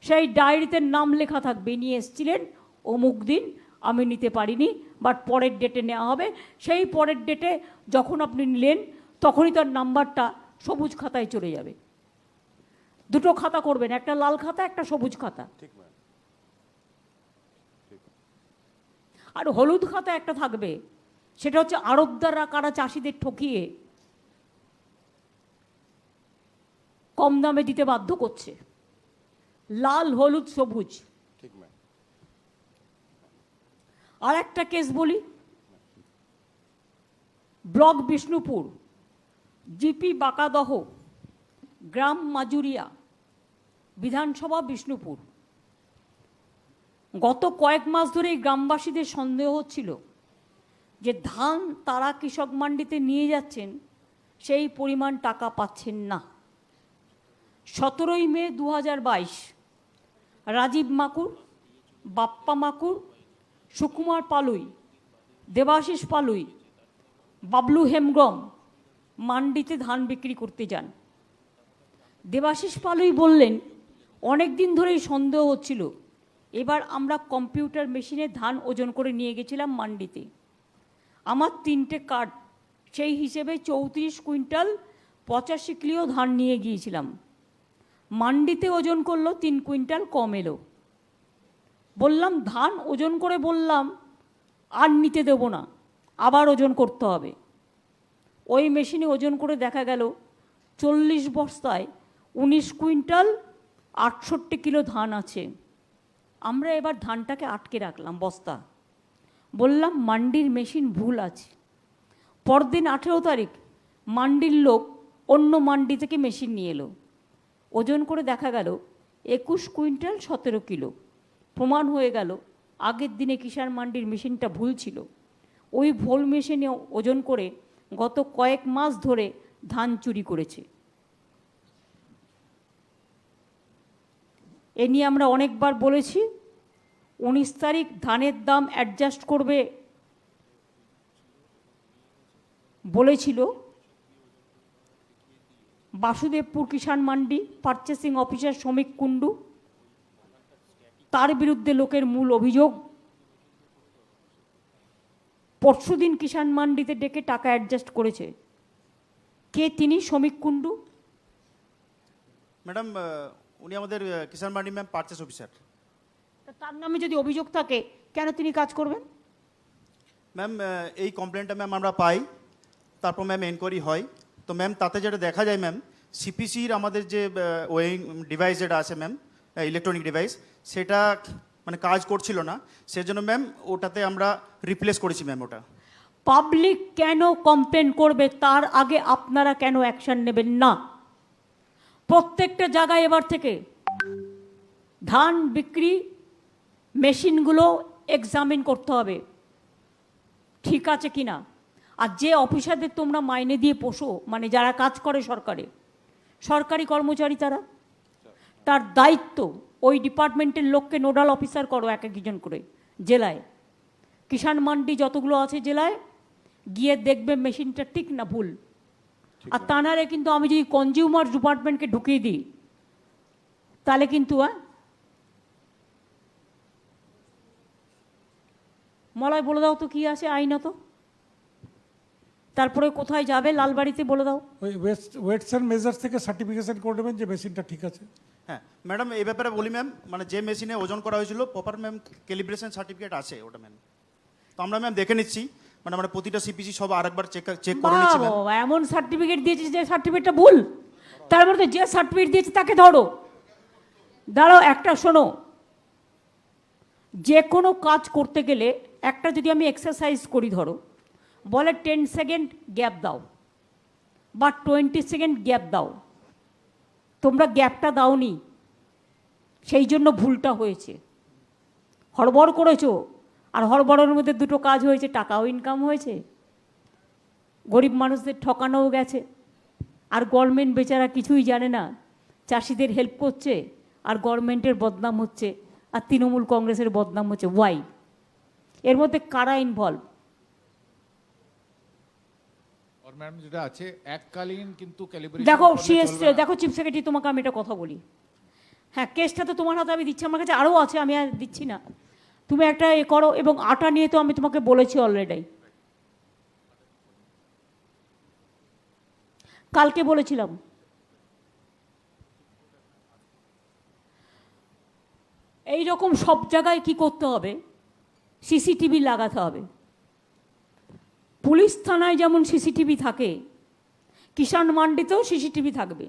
সেই ডায়েরিতে নাম লেখা থাকবে নিয়ে এসেছিলেন অমুক দিন, আমি নিতে পারিনি, বাট পরের ডেটে নেওয়া হবে। সেই পরের ডেটে যখন আপনি নিলেন তখনই তার নাম্বারটা সবুজ খাতায় চলে যাবে। দুটো খাতা করবেন, একটা লাল খাতা একটা সবুজ খাতা। আর হলুদ খাতা একটা থাকবে, সেটা হচ্ছে আড়তদাররা কারা চাষিদের ঠকিয়ে কম দামে দিতে বাধ্য করছে। লাল হলুদ সবুজ। ঠিক ম্যাম। আর একটা কেস বলি, ব্লক বিষ্ণুপুর, জিপি বাঁকাদহ, গ্রাম মাজুরিয়া, বিধানসভা বিষ্ণুপুর। গত কয়েক মাস ধরে এই গ্রামবাসীদের সন্দেহ হচ্ছিল যে ধান তারা কৃষক মান্ডিতে নিয়ে যাচ্ছেন সেই পরিমাণ টাকা পাচ্ছেন না। 17ই মে 2022 রাজীব মাকুর, বাপ্পা মাকুর, সুকুমার পালুই, দেবাশিস পালুই, বাবলু হেমব্রম মান্ডিতে ধান বিক্রি করতে যান। দেবাশিস পালুই বললেন অনেক দিন ধরেই সন্দেহ হচ্ছিল, এবার আমরা কম্পিউটার মেশিনে ধান ওজন করে নিয়ে গেছিলাম মান্ডিতে, আমার 3টে কার্ড, সেই হিসেবে 34 কুইন্টাল 85 কিলো ধান নিয়ে গিয়েছিলাম, মান্ডিতে ওজন করলো 3 কুইন্টাল কম এলো। বললাম ধান ওজন করে বললাম আর নিতে দেবো না, আবার ওজন করতে হবে। ওই মেশিনে ওজন করে দেখা গেল 40 বস্তায় 19 কুইন্টাল 68 কিলো ধান আছে। আমরা এবার ধানটাকে আটকে রাখলাম বস্তা, বললাম মান্ডির মেশিন ভুল আছে। পরদিন 18 তারিখ মান্ডির লোক অন্য মান্ডি থেকে মেশিন নিয়ে এলো, ওজন করে দেখা গেল 21 কুইন্টাল 17 কিলো। প্রমাণ হয়ে গেল আগের দিনে কিষাণ মান্ডির মেশিনটা ভুল ছিল। ওই ভুল মেশিনে ওজন করে গত কয়েক মাস ধরে ধান চুরি করেছে। এ নিয়ে আমরা অনেকবার বলেছি, 19 তারিখ ধানের দাম অ্যাডজাস্ট করবে বলেছিল বাসুদেবপুর কিষাণ মান্ডি পারচেসিং অফিসার শ্রমিক কুণ্ডু, তার বিরুদ্ধে লোকের মূল অভিযোগ পরশুদিন কিষাণ মান্ডিতে ডেকে টাকা অ্যাডজাস্ট করেছে। কে তিনি? শ্রমিক কুণ্ডু ম্যাডাম, উনি আমাদের কিষাণ মান্ডি ম্যাম পারচেস অফিসার। তার নামে যদি অভিযোগ থাকে কেন তিনি কাজ করবেন? ম্যাম এই কমপ্লেনটা ম্যাম আমরা পাই, তারপর ম্যাম এনকোয়ারি হয়। তো ম্যাম তাতে যেটা দেখা যায় ম্যাম, সিপিসির আমাদের যে ওয়েইং ডিভাইস যেটা আছে ম্যাম, ইলেকট্রনিক ডিভাইস, সেটা মানে কাজ করছিল না, সেজন্য ম্যাম ওটাতে আমরা রিপ্লেস করেছি ম্যাম। ওটা পাবলিক কেন কমপ্লেন করবে তার আগে আপনারা কেন অ্যাকশন নেবেন না? প্রত্যেকটা জায়গায় এবার থেকে ধান বিক্রি মেশিনগুলো এক্সামিন করতে হবে ঠিক আছে কিনা। আর যে অফিসারদের তোমরা মাইনে দিয়ে পোষো, মানে যারা কাজ করে সরকারি কর্মচারী, তার দায়িত্ব ওই ডিপার্টমেন্টের লোককে নোডাল অফিসার করো এক একজন করে জেলায়। কিষাণ মান্ডি যতগুলো আছে জেলায় গিয়ে দেখবে মেশিনটা ঠিক না ভুল। আর তা নাহলে কিন্তু আমি যদি কনজিউমার ডিপার্টমেন্টকে ঢুকিয়ে দিই তাহলে কিন্তু মলয় বলে দাও তো কি আছে আইনত, তারপরে কোথায় যাবে? লালবাড়িতে বলে দাও। ওই ওয়েটস অ্যান্ড মেজার্স থেকে সার্টিফিকেশন করে নেবেন যে মেশিনটা ঠিক আছে। হ্যাঁ ম্যাডাম, এই ব্যাপারে বলি ম্যাম, মানে যে মেশিনে ওজন করা হয়েছিল প্রপার ম্যাম ক্যালিব্রেশন সার্টিফিকেট আছে ওটা ম্যাম। তো আমরা ম্যাম দেখে নিচ্ছি, মানে আমরা প্রতিটা সিপিসি সব আরেকবার চেক করে নিচ্ছি ম্যাম। বাবা, এমন সার্টিফিকেট দিয়েছে যে সার্টিফিকেটটা ভুল, তার মধ্যে যে সার্টিফিকেট দিয়েছে তাকে ধরো। দাঁড়াও, একটা শোনো, যে কোনো কাজ করতে গেলে একটা যদি আমি এক্সারসাইজ করি, ধরো বলে 10 সেকেন্ড গ্যাপ দাও বা 20 সেকেন্ড গ্যাপ দাও, তোমরা গ্যাপটা দাওনি, সেই জন্য ভুলটা হয়েছে। হড়বড় করেছো, আর হড়বড়ের মধ্যে দুটো কাজ হয়েছে, টাকাও ইনকাম হয়েছে, গরিব মানুষদের ঠকানোও গেছে, আর গভর্নমেন্ট বেচারা কিছুই জানে না, চাষিদের হেল্প করছে, আর গভর্নমেন্টের বদনাম হচ্ছে, আর তৃণমূল কংগ্রেসের বদনাম হচ্ছে। ওয়াই? এর মধ্যে কারা ইনভলভ? আর ম্যাডাম যেটা আছে এককালীন কিন্তু দেখো সিএস, দেখো চিফ সেক্রেটারি, তোমাকে আমি একটা কথা বলি, হ্যাঁ কেসটা তো তোমার হাতে আমি দিচ্ছি, আমার কাছে আরও আছে, আমি আর দিচ্ছি না, তুমি একটা এ করো। এবং আটা নিয়ে তো আমি তোমাকে বলেছি অলরেডি, কালকে বলেছিলাম। এই রকম সব জায়গায় কি করতে হবে, সিসিটিভি লাগাতে হবে। পুলিশ থানায় যেমন সিসিটিভি থাকে, কিষাণ মান্ডিতেও সিসিটিভি থাকবে,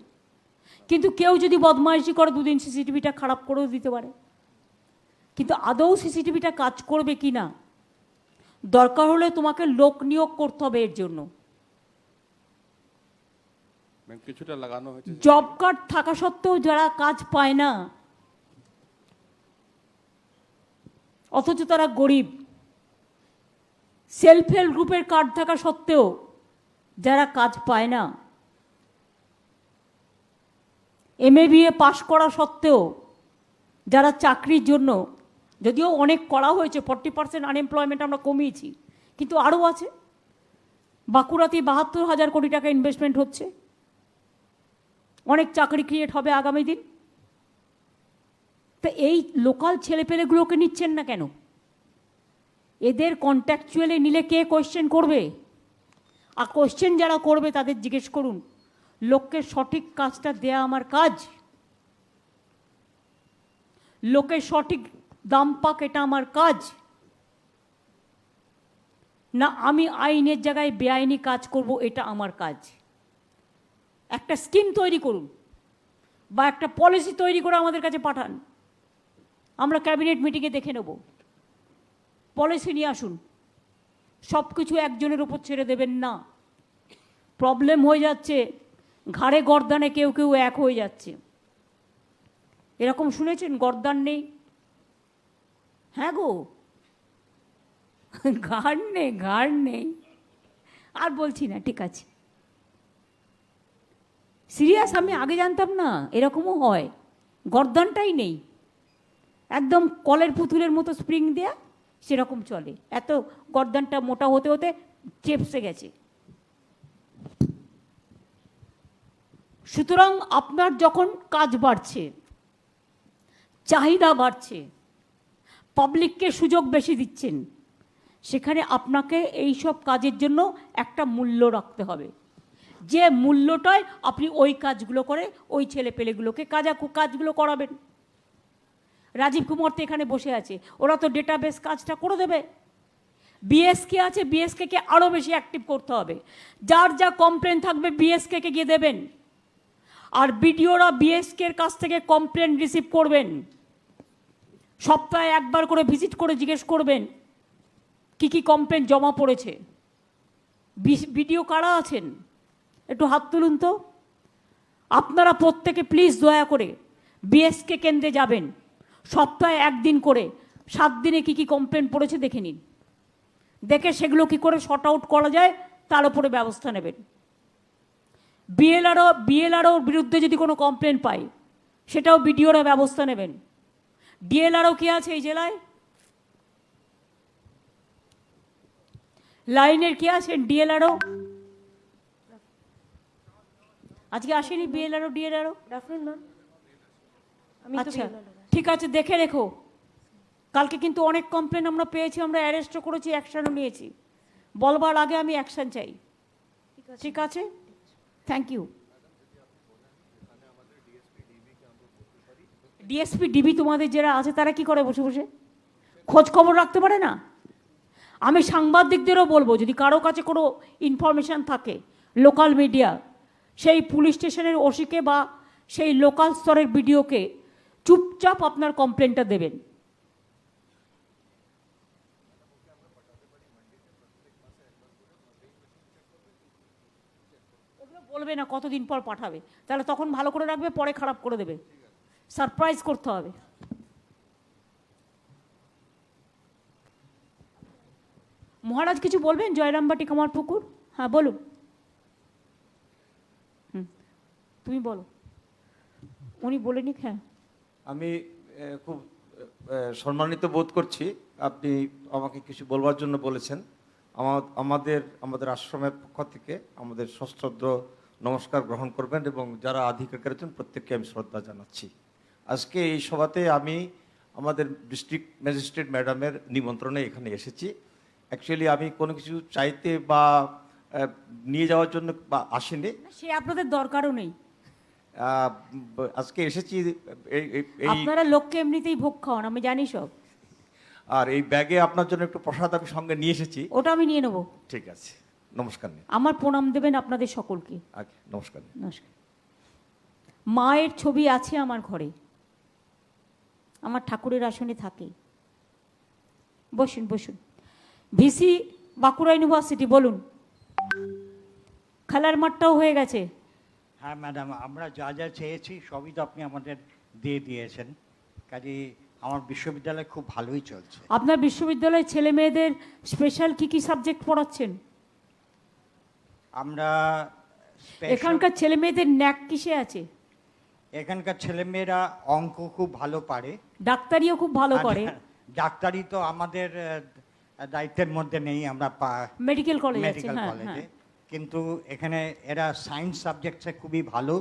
কিন্তু কেউ যদি বদমাইশি করে দুদিন সিসিটিভিটা খারাপ করেও দিতে পারে, কিন্তু আদৌ সিসিটিভিটা কাজ করবে কি না, দরকার হলে তোমাকে লোক নিয়োগ করতে হবে এর জন্য। কিছুটা লাগানো হয়েছে। জব কার্ড থাকা সত্ত্বেও যারা কাজ পায় না, অথচ তারা গরিব, সেলফ হেল্প গ্রুপের কার্ড থাকা সত্ত্বেও যারা কাজ পায় না, MA BA পাশ করা সত্ত্বেও যারা চাকরির জন্য, যদিও অনেক করা হয়েছে, 40% আনএমপ্লয়মেন্ট আমরা কমিয়েছি, কিন্তু আরও আছে। বাঁকুড়াতে 72,000 কোটি টাকা ইনভেস্টমেন্ট হচ্ছে, অনেক চাকরি ক্রিয়েট হবে আগামী দিন। তো এই লোকাল ছেলেপেলেগুলোকে নিচ্ছেন না কেন? এদের কন্ট্যাকচুয়ালি নিলে কে কোয়েশ্চেন করবে? আর কোয়েশ্চেন যারা করবে তাদের জিজ্ঞেস করুন, লোককে সঠিক কাজটা দেয়া আমার কাজ, লোকের সঠিক দাম পাক এটা আমার কাজ না আমি আইনের জায়গায় বেআইনি কাজ করব এটা আমার কাজ? একটা স্কিম তৈরি করুন বা একটা পলিসি তৈরি করে আমাদের কাছে পাঠান, আমরা ক্যাবিনেট মিটিংয়ে দেখে নেব। পলিসি নিয়ে আসুন, সব কিছু একজনের উপর ছেড়ে দেবেন না। প্রবলেম হয়ে যাচ্ছে, ঘাড়ে গর্দানে কেউ কেউ এক হয়ে যাচ্ছে। এরকম শুনেছেন গর্দান নেই? হ্যাঁ গো, ঘাড় নেই, আর বলছি না, ঠিক আছে। সিরিয়াস, আমি আগে জানতাম না এরকমও হয়, গর্দানটাই নেই, একদম কলের পুতুলের মতো স্প্রিং দেয়া, সেরকম চলে, এত গর্দানটা মোটা হতে হতে চেপসে গেছে। সুতরাং আপনার যখন কাজ বাড়ছে, চাহিদা বাড়ছে, পাবলিককে সুযোগ বেশি দিচ্ছেন, সেখানে আপনাকে এই সব কাজের জন্য একটা মূল্য রাখতে হবে, যে মূল্যটায় আপনি ওই কাজগুলো করে ওই ছেলেপেলেগুলোকে কাজগুলো করাবেন। রাজীব কুমার তো এখানে বসে আছে, ওরা তো ডেটাবেস কাজটা করে দেবে। বিএসকে আছে, বিএসকে আরও বেশি অ্যাক্টিভ করতে হবে, যার যা কমপ্লেন থাকবে বিএসকে গিয়ে দেবেন, আর বিডিওরা বিএসকের কাছ থেকে কমপ্লেন রিসিভ করবেন, সপ্তাহে একবার করে ভিজিট করে জিজ্ঞেস করবেন কি কি কমপ্লেন জমা পড়েছে। বিডিও কারা আছেন একটু হাত তুলুন তো। আপনারা প্রত্যেকে প্লিজ দয়া করে বিএসকে কেন্দ্রে যাবেন, সপ্তাহে একদিন করে 7 দিনে কি কি কমপ্লেন পড়েছে দেখে নিন, দেখে সেগুলো কি করে শর্ট আউট করা যায় তার উপরে ব্যবস্থা নেবেন। বিএলআরও বিরুদ্ধে যদি কোনো কমপ্লেন পাই সেটাও বিডিওরা ব্যবস্থা নেবেন। ডিএলআরও কি আছে এই জেলায়? লাইনের কি আছেন ডিএলআরও? আজকে আসেনি বিএলআরও ডিএলআরও? আচ্ছা ঠিক আছে, দেখে রেখো। কালকে কিন্তু অনেক কমপ্লেন আমরা পেয়েছি, আমরা অ্যারেস্টও করেছি, অ্যাকশনও নিয়েছি। বলবার আগে আমি অ্যাকশন চাই, ঠিক আছে? Thank you. ডিএসপি ডিবি তোমাদের যারা আছে তারা কি করে বসে বসে খোঁজ খবর রাখতে পারে না? আমি সাংবাদিকদেরও বলবো, যদি কারো কাছে কোনো ইনফরমেশান থাকে লোকাল মিডিয়া, সেই পুলিশ স্টেশনের ওসিকে বা সেই লোকাল স্তরের বিডিওকে চুপচাপ আপনার কমপ্লেনটা দেবেন। বলবে না কতদিন পর পাঠাবে, তাহলে তখন ভালো করে রাখবে, পরে খারাপ করে দেবে। সারপ্রাইজ করতে হবে। মহারাজ কিছু বলবেন? জয়রামবাটি কামারপুকুর, হ্যাঁ বলুন। তুমি বলো। উনি বলেনি। হ্যাঁ, আমি খুব সম্মানিত বোধ করছি আপনি আমাকে কিছু বলবার জন্য বলেছেন। আমাদের আশ্রমের পক্ষ থেকে আমাদের সশ্রদ্ধ নমস্কার গ্রহণ করবেন এবং যারা আধিকারিক আছেন প্রত্যেককে আমি শ্রদ্ধা জানাচ্ছি। আজকে এই সভাতে আমি আমাদের ডিস্ট্রিক্ট ম্যাজিস্ট্রেট ম্যাডামের নিমন্ত্রণে এখানে এসেছি। অ্যাকচুয়ালি আমি কোনো কিছু চাইতে বা নিয়ে যাওয়ার জন্য বা আসিনি, সে আপনাদের দরকারও নেই। আজকে এসেছি আপনারা লোককে এমনিতেই ভোগ খাওয়ান, আমি জানি সব। আর এই ব্যাগে আপনার জন্য একটু প্রসাদ আমি সঙ্গে নিয়ে এসেছি। ওটা আমি নিয়ে নেবো। ঠিক আছে, নমস্কার। আমার প্রণাম দেবেন আপনাদের সকলকে। আগে নমস্কার। নমস্কার। মায়ের ছবি আছে আমার ঘরে, আমার ঠাকুরের আসনে থাকে। বসুন বসুন। ভিসি বাঁকুড়া ইউনিভার্সিটি, বলুন। খেলার মাঠটাও হয়ে গেছে। হ্যাঁ ম্যাডাম, আমরা যা যা চেয়েছি সবই তো আপনি আমাদের দিয়ে দিয়েছেন। কাজে আমার বিশ্ববিদ্যালয় খুব ভালোই চলছে। আপনার বিশ্ববিদ্যালয়ে ছেলে মেয়েদের স্পেশাল কি কি সাবজেক্ট পড়াচ্ছেন? আমরা এখানকার ছেলে মেয়েদের ন্যাক কিসে আছে? এখানকার ছেলেমেয়েরা অঙ্ক খুব ভালো পারে, ডাক্তারিও খুব ভালো করে। ডাক্তারি তো আমাদের দায়িত্বের মধ্যে নেই, আমরা মেডিকেল কলেজ আছে। মেডিকেল হ্যাঁ, কলেজে। হ্যাঁ। কিন্তু এখানে এরা সায়েন্স সাবজেক্টসে খুবই ভালো।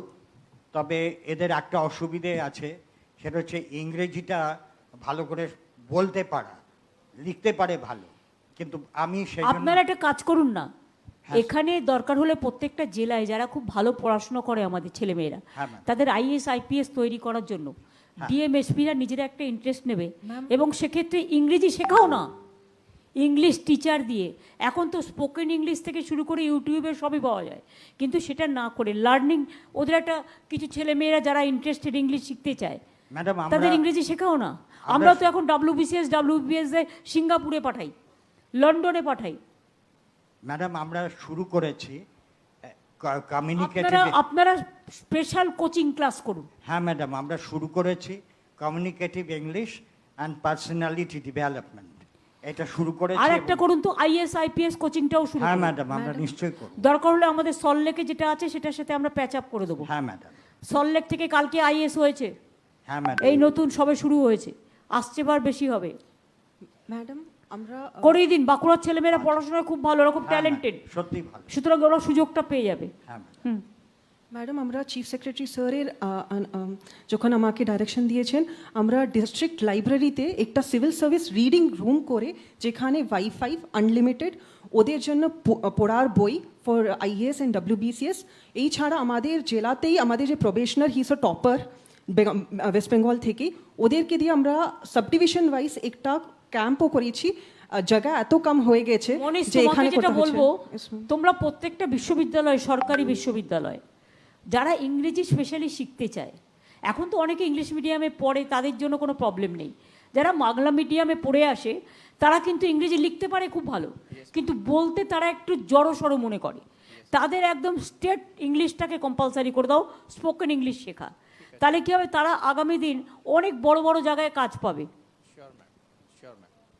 তবে এদের একটা অসুবিধে আছে, সেটা হচ্ছে ইংরেজিটা ভালো করে বলতে পারা, লিখতে পারে ভালো, কিন্তু আমি সেই জন্য। আপনারা একটা কাজ করুন না, এখানে দরকার হলে প্রত্যেকটা জেলায় যারা খুব ভালো পড়াশোনা করে আমাদের ছেলেমেয়েরা, তাদের আইএস আইপিএস তৈরি করার জন্য ডিএমএসপিরা নিজেরা একটা ইন্টারেস্ট নেবে এবং সেক্ষেত্রে ইংরেজি শেখাও না, ইংলিশ টিচার দিয়ে। এখন তো স্পোকেন ইংলিশ থেকে শুরু করে ইউটিউবে সবই পাওয়া যায়, কিন্তু সেটা না করে লার্নিং, ওদের একটা কিছু ছেলেমেয়েরা যারা ইন্টারেস্টেড ইংলিশ শিখতে চায় ম্যাডাম তাদের ইংরেজি শেখাও না। আমরা তো এখন WBCS WBS সিঙ্গাপুরে পাঠাই, লন্ডনে পাঠাই। ম্যাডাম আমরা শুরু করেছি কমিউনিকেটিভ। আপনারা স্পেশাল কোচিং ক্লাস করুন। হ্যাঁ ম্যাডাম, আমরা শুরু করেছি communicative English and personality development, এটা শুরু করেছি। আর একটা করুন তো, আইএস আইপিএস কোচিংটাও শুরু করুন। হ্যাঁ ম্যাডাম, আমরা নিশ্চয়ই করব। দরকার হলে আমাদের সল্টলেকে যেটা আছে সেটার সাথে আমরা প্যাচ আপ করে দেবো। হ্যাঁ ম্যাডাম। সল্টলেক থেকে কালকে আইএস হয়েছে। হ্যাঁ ম্যাডাম। এই নতুন সবে শুরু হয়েছে, আসছে বার বেশি হবে। ম্যাডাম আমরা করিয়ে দিন, বাঁকুড়ার ছেলেমেয়েরা পড়াশোনায় খুব ভালো, ওরকম ট্যালেন্টেড, সত্যি ভালো, সুতরাং ওরা সুযোগটা পেয়ে যাবে। হ্যাঁ ম্যাডাম আমরা চিফ সেক্রেটারি স্যারের যখন আমাকে ডাইরেকশন দিয়েছেন, আমরা ডিস্ট্রিক্ট লাইব্রেরিতে একটা সিভিল সার্ভিস রিডিং রুম করে, যেখানে ওয়াইফাই আনলিমিটেড, ওদের জন্য পড়ার বই ফর আইএএস অ্যান্ড WBCS। এই ছাড়া আমাদের জেলাতেই আমাদের যে প্রবেশনার, হিস আ টপার ওয়েস্ট বেঙ্গল থেকে, ওদেরকে দিয়ে আমরা সাবডিভিশন ওয়াইজ একটা ক্যাম্পও করেছি। জায়গা এত কম হয়ে গেছে যে এখানে যেটা বলবো, তোমরা প্রত্যেকটা বিশ্ববিদ্যালয়, সরকারি বিশ্ববিদ্যালয়, যারা ইংরেজি স্পেশালি শিখতে চায়, এখন তো অনেকে ইংলিশ মিডিয়ামে পড়ে, তাদের জন্য কোনো প্রবলেম নেই। যারা বাংলা মিডিয়ামে পড়ে আসে তারা কিন্তু ইংরেজি লিখতে পারে খুব ভালো, কিন্তু বলতে তারা একটু জড়সড় মনে করে। তাদের একদম স্টেট ইংলিশটাকে কম্পালসারি করে দাও, স্পোকেন ইংলিশ শেখা। তাহলে কী হবে, তারা আগামী দিন অনেক বড় বড় জায়গায় কাজ পাবে।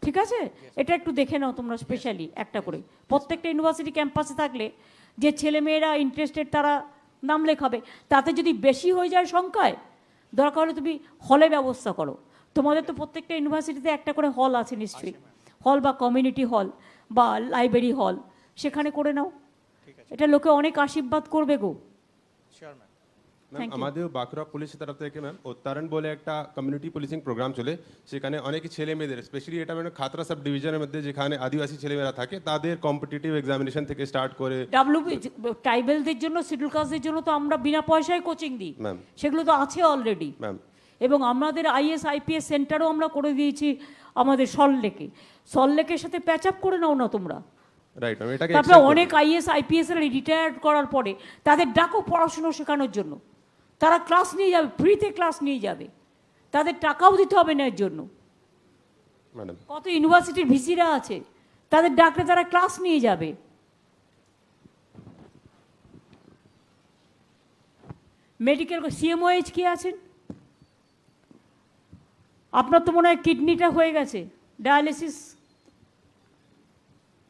ঠিক আছে, এটা একটু দেখে নাও তোমরা স্পেশালি একটা করে। প্রত্যেকটা ইউনিভার্সিটি ক্যাম্পাসে থাকলে যে ছেলেমেয়েরা ইন্টারেস্টেড তারা নাম লেখাবে। তাতে যদি বেশি হয়ে যায় সংখ্যায়, দরকার হলে তুমি হলে ব্যবস্থা করো। তোমাদের তো প্রত্যেকটা ইউনিভার্সিটিতে একটা করে হল আছে নিশ্চয়ই, হল বা কমিউনিটি হল বা লাইব্রেরি হল, সেখানে করে নাও। এটা লোকে অনেক আশীর্বাদ করবে গো। আমাদের বাঁকুড়া পুলিশের তরফ থেকে ম্যাম উত্তরণ বলে একটা কমিউনিটি পুলিশিং প্রোগ্রাম চলে, সেখানে অনেক ছেলে মেয়েদের, স্পেশালি এটা মানে খাতরা সাব ডিভিশনের মধ্যে যেখানে আদিবাসী ছেলেমেয়েরা থাকে, তাদের কম্পিটিটিভ এক্সামিনেশন থেকে স্টার্ট করে ট্রাইবেলদের জন্য, শিডিউল কাস্টদের জন্য তো আমরা বিনা পয়সায় কোচিং দিই, সেগুলো তো আছে অলরেডি। ম্যাম এবং আমাদের আইএস আইপিএস সেন্টারও আমরা করে দিয়েছি আমাদের সল্টলেকের সাথে প্যাচ আপ করে নাও না তোমরা। রাইট ম্যাম, এটাকে তারপরে অনেক আইএস আইপিএস এর রিটায়ার্ড করার পরে তাদের ডাকো পড়াশুনো শেখানোর জন্য, তারা ক্লাস নিয়ে যাবে, ফ্রিতে ক্লাস নিয়ে যাবে, তাদের টাকাও দিতে হবে না এর জন্য। ম্যাডাম কত ইউনিভার্সিটির ভিসিরা আছে, তাদের ডাকলে তারা ক্লাস নিয়ে যাবে। মেডিকেল সিএমওএইচ কি আছেন? আপনার তো মনে হয় কিডনিটা হয়ে গেছে, ডায়ালিসিস।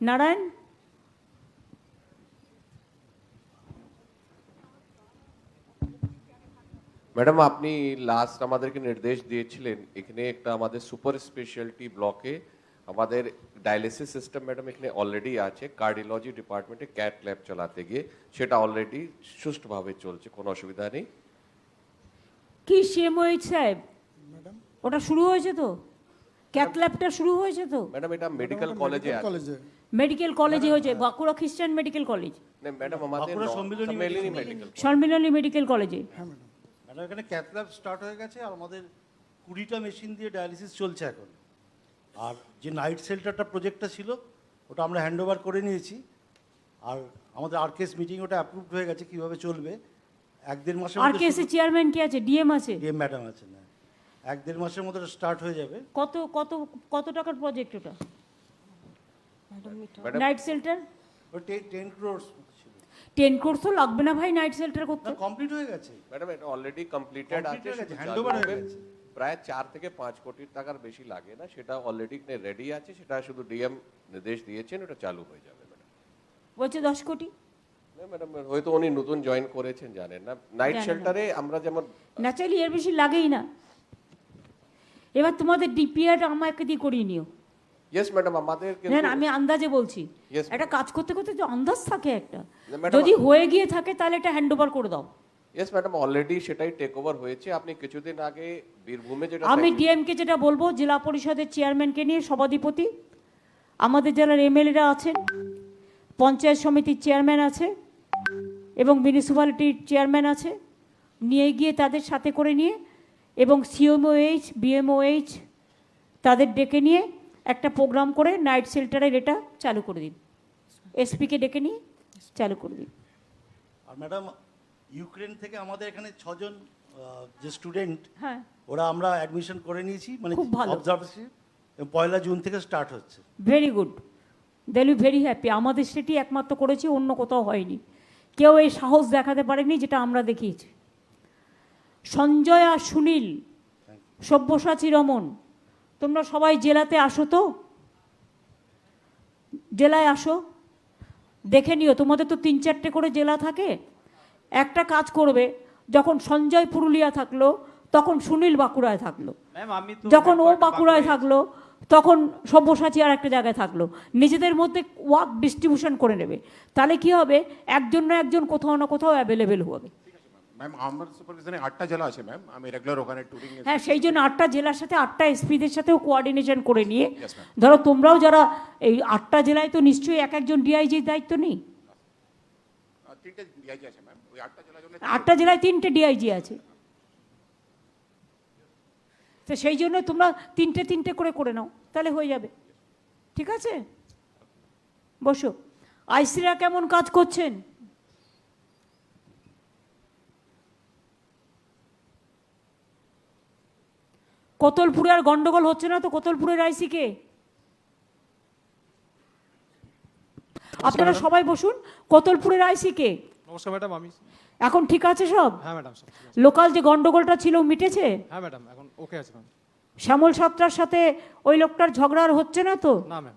নারায়ণ, ম্যাডাম আপনি লাস্ট আমাদেরকে নির্দেশ দিয়েছিলেন এখানে একটা আমাদের সুপার স্পেশালিটি ব্লকে আমাদের ডায়ালিসিস সিস্টেম ম্যাডাম এখানে অলরেডি আছে, কার্ডিওলজি ডিপার্টমেন্টে ক্যাট ল্যাব চালাতে গিয়ে সেটা অলরেডি সুষ্ঠুভাবে চলছে, কোনো অসুবিধা নেই। কি সিএমওএইচ সাহেব, ওটা শুরু হয়েছে তো? ক্যাথ ল্যাবটা শুরু হয়েছে তো? ম্যাডাম এটা মেডিকেল কলেজে আছে। মেডিকেল কলেজে হয়েছে, বাঁকুড়া খ্রিস্টান মেডিকেল কলেজ। না ম্যাডাম আমাদের সম্মিলনী মেডিকেল সম্মিলনী মেডিকেল কলেজে। ম্যাডাম এখানে ক্যাথ ল্যাব স্টার্ট হয়ে গেছে আর আমাদের 20টা মেশিন দিয়ে ডায়ালিসিস চলছে এখন। আর যে নাইট শেল্টারটা প্রজেক্টটা ছিল ওটা আমরা হ্যান্ড ওভার করে নিয়েছি, আর আমাদের আরকেএস মিটিং ওটা অ্যাপ্রুভড হয়ে গেছে কীভাবে চলবে। 1-1.5 মাসের মধ্যে আরকেএস এর চেয়ারম্যান কি আছে? ডিএম আছে? ডিএম ম্যাডাম আছে না, 1-1.5 মাসের মধ্যে স্টার্ট হয়ে যাবে। কত কত কত টাকার প্রজেক্ট ওটা? নাইট শেল্টার 10 crores 10 crore তো লাগবে না ভাই নাইট শেল্টার করতে। কমপ্লিট হয়ে গেছে ম্যাডাম, এটা অলরেডি কমপ্লিটেড আছে, হ্যান্ডওভার হয়ে গেছে। প্রায় 4 থেকে 5 কোটি টাকার বেশি লাগে না, সেটা অলরেডি রেডি আছে, সেটা শুধু ডিএম নির্দেশ দিয়েছেন, ওটা চালু হয়ে যাবে ম্যাডাম। বলছে 10 কোটি। না ম্যাডাম, হয়তো উনি নতুন জয়েন করেছেন, জানেন না। নাইট শেল্টারে আমরা যেমন ন্যাচারালি এর বেশি লাগেই না। এবার তোমাদের ডিপিআর আমাকে দিয়ে করিয়ে নিও। ইয়েস ম্যাডাম, আমাদের না আমি আন্দাজে বলছি, Yes, একটা কাজ করতে করতে যে আন্দাজ থাকে একটা, না, madam, যদি হয়ে গিয়ে থাকে তাহলে এটা হ্যান্ড ওভার করে দাও। ইয়েস ম্যাডাম, অলরেডি সেটাই টেক ওভার হয়েছে। আপনি কিছুদিন আগে বীরভূমে যেটা আমি ডিএমকে যেটা বলবো, জেলা পরিষদের চেয়ারম্যানকে নিয়ে সভাধিপতি, আমাদের জেলার এমএলএরা আছেন, পঞ্চায়েত সমিতির চেয়ারম্যান আছে এবং মিউনিসিপ্যালিটির চেয়ারম্যান আছে, নিয়ে গিয়ে তাদের সাথে করে নিয়ে এবং সিএমওএইচ বিএমওএইচ তাদের ডেকে নিয়ে একটা প্রোগ্রাম করে নাইট শেল্টারের এটা চালু করে দিন। এসপিকে ডেকে নিয়ে চালু করে দিন। আর ম্যাডাম ইউক্রেন থেকে আমাদের এখানে 6 জন যে স্টুডেন্ট, হ্যাঁ ওরা আমরা অ্যাডমিশন করে নিয়েছি, মানে খুব ভালো। অবজারভেশন 1 জুন থেকে স্টার্ট হচ্ছে। Very good, they will very happy. আমাদের সেটি একমাত্র করেছি, অন্য কোথাও হয়নি, কেউ এই সাহস দেখাতে পারেনি যেটা আমরা দেখিয়েছি। সঞ্জয় আর সুনীল, সব্যসাচী রমন, তোমরা সবাই জেলাতে আসো তো, জেলায় আসো, দেখে নিও। তোমাদের তো 3-4টে করে জেলা থাকে, একটা কাজ করবে, যখন সঞ্জয় পুরুলিয়া থাকলো তখন সুনীল বাঁকুড়ায় থাকলো, যখন ও বাঁকুড়ায় থাকলো তখন সব্যসাচী আর একটা জায়গায় থাকলো, নিজেদের মধ্যে ওয়ার্ক ডিস্ট্রিবিউশন করে নেবে। তাহলে কি হবে, একজন না একজন কোথাও না কোথাও অ্যাভেলেবেল হবে। ম্যাম আমার সুপারভিশনে 8টা জেলা আছে ম্যাম, আমি রেগুলার ওখানে ট্যুরিং। হ্যাঁ, সেই জন্য 8টা জেলার সাথে 8টা এসপিদের সাথেও কোঅর্ডিনেশন করে নিয়ে, ধরো তোমরাও যারা এই 8টা জেলায় তো নিশ্চয়ই এক একজন ডিআইজির দায়িত্ব নেই। 3টে ডিআইজি আছে ম্যাম, ওই 8টা জেলার জন্য 8টা জেলায় 3টে ডিআইজি আছে, তো সেই জন্য তোমরা 3টে করে নাও, তাহলে হয়ে যাবে। ঠিক আছে, বসো। আইসিরা কেমন কাজ করছেন? কোতলপুরে আর গন্ডগোল হচ্ছে না তো? কোতলপুরের আইসি কে? আপনারা সবাই বসুন। কোতলপুরের আইসি কে? নমস্কার ম্যাডাম, আমি। এখন ঠিক আছে সব? হ্যাঁ ম্যাডাম। লোকাল যে গন্ডগোলটা ছিল মিটেছে? হ্যাঁ ম্যাডাম, এখন ওকে আছে ম্যাম। শ্যামল সাতটার সাথে ওই লোকটার ঝগড়া আর হচ্ছে না তো? না ম্যাম।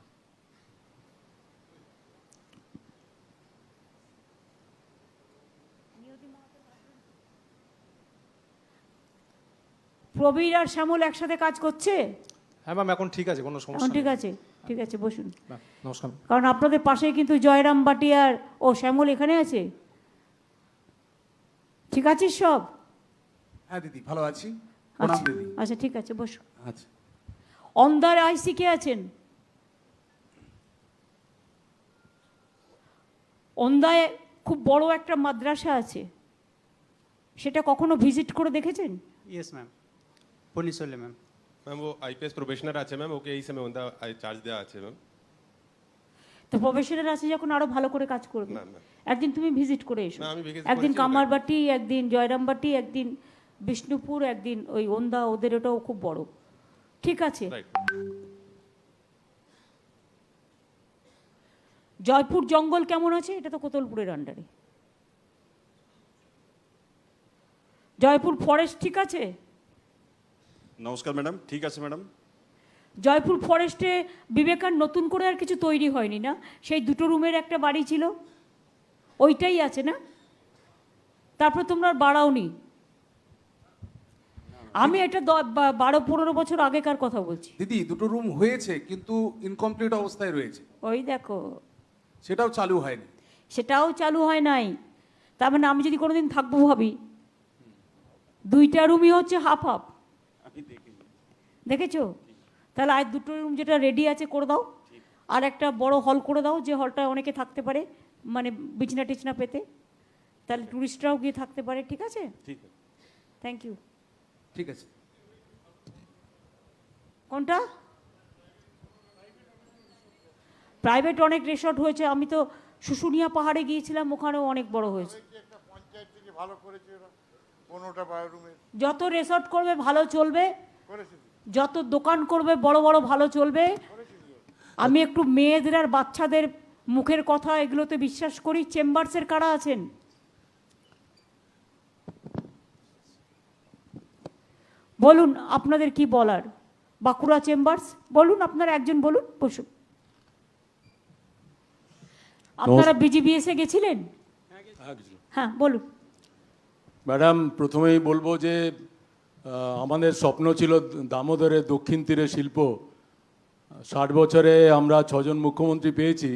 প্রবীর আর শ্যামল একসাথে কাজ করছে? হ্যাঁ ম্যাম, এখন ঠিক আছে, কোনো সমস্যা এখন নেই। ঠিক আছে, ঠিক আছে, বসুন। নমস্কার। কারণ আপনাদের পাশেই কিন্তু জয়রাম বাটিয়ার ও শ্যামল এখানে আছে। ঠিক আছিস সব? হ্যাঁ দিদি, ভালো আছি। আচ্ছা আচ্ছা, ঠিক আছে, বসো। আচ্ছা, অন্ধার আইসি কে আছেন? অন্ধায় খুব বড় একটা মাদ্রাসা আছে, সেটা কখনো ভিজিট করে দেখেছেন? Yes ma'am. পুলিশ হলে ম্যাম ম্যাম ও আইপিএস প্রফেশনাল আছে ম্যাম, ওকে এই সময় ওন্দা চার্জ দেওয়া আছে ম্যাম। তো প্রফেশনাল আছে যখন আরো ভালো করে কাজ করবে। না, না। একদিন তুমি ভিজিট করে এসো, না, আমি visit একদিন করেছি, কামারবাটি, একদিন জয়রামবাটি, একদিন বিষ্ণুপুর, একদিন ওই ওন্দা, ওদের ওটাও খুব বড়। ঠিক আছে। জয়পুর জঙ্গল কেমন আছে? এটা তো কোতলপুরের আন্ডারে। জয়পুর ফরেস্ট ঠিক আছে? নমস্কার ম্যাডাম, ঠিক আছে ম্যাডাম। জয়পুর ফরেস্টে বিবেকার নতুন করে আর কিছু তৈরি হয়নি না? সেই 2 রুমের একটা বাড়ি ছিল, ওইটাই আছে না? তারপর তোমরা আর বাড়াওনি। আমি এটা 12-15 বছর আগেকার কথা বলছি। দিদি 2টো রুম হয়েছে কিন্তু ইনকমপ্লিট অবস্থায় রয়েছে, ওই দেখো, সেটাও চালু হয়নি। সেটাও চালু হয় নাই। তার মানে আমি যদি কোনোদিন থাকবো ভাবি, 2টা রুমই হচ্ছে হাফ হাফ। দেখেছো? তাহলে আর 2টো রুম যেটা রেডি আছে করে দাও, আর একটা বড় হল করে দাও, যে হলটা অনেকে থাকতে পারে, মানে বিছনা টিছনা পেতে, তাহলে টুরিস্টরাও গিয়ে থাকতে পারে। ঠিক আছে, ঠিক আছে, থ্যাংক ইউ। ঠিক আছে। কোনটা? প্রাইভেট অনেক রিসর্ট হয়েছে, আমি তো শুশুনিয়া পাহাড়ে গিয়েছিলাম, ওখানেও অনেক বড় হয়েছে। যত রিসর্ট করবে ভালো চলবে, যত দোকান করবে বড় বড় ভালো চলবে। আমি একটু মেয়েদের আর বাচ্চাদের মুখের কথা এগুলোতে বিশ্বাস করি। চেম্বার্সের কারা আছেন? বলুন আপনাদের কি বলার। বাঁকুড়া চেম্বার্স বলুন, আপনারা একজন বলুন, বসুন। আপনারা বিজিবিএসে গেছিলেন? হ্যাঁ বলুন। ম্যাডাম, প্রথমেই বলবো যে আমাদের স্বপ্ন ছিল দামোদরের দক্ষিণ তীরে শিল্প। 60 বছরে আমরা 6 জন মুখ্যমন্ত্রী পেয়েছি,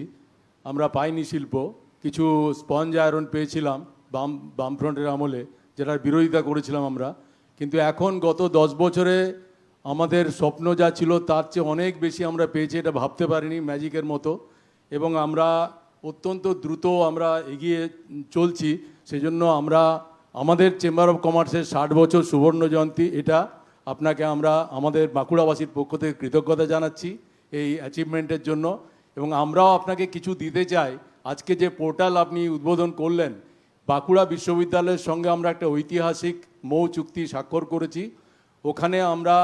আমরা পাইনি শিল্প। কিছু স্পঞ্জ আয়রন পেয়েছিলাম বামফ্রন্টের আমলে, যেটার বিরোধিতা করেছিলাম আমরা। কিন্তু এখন গত 10 বছরে আমাদের স্বপ্ন যা ছিল তার চেয়ে অনেক বেশি আমরা পেয়েছি, এটা ভাবতে পারিনি, ম্যাজিকের মতো। এবং আমরা অত্যন্ত দ্রুত আমরা এগিয়ে চলছি। সেজন্য আমরা আমাদের চেম্বার অফ কমার্সের 60 বছর সুবর্ণ জয়ন্তী, এটা আপনাকে আমরা আমাদের বাঁকুড়াবাসীর পক্ষ থেকে কৃতজ্ঞতা জানাচ্ছি এই অ্যাচিভমেন্টের জন্য। এবং আমরাও আপনাকে কিছু দিতে চাই। আজকে যে পোর্টাল আপনি উদ্বোধন করলেন, বাঁকুড়া বিশ্ববিদ্যালয়ের সঙ্গে আমরা একটা ঐতিহাসিক মৌ চুক্তি স্বাক্ষর করেছি। ওখানে আমরা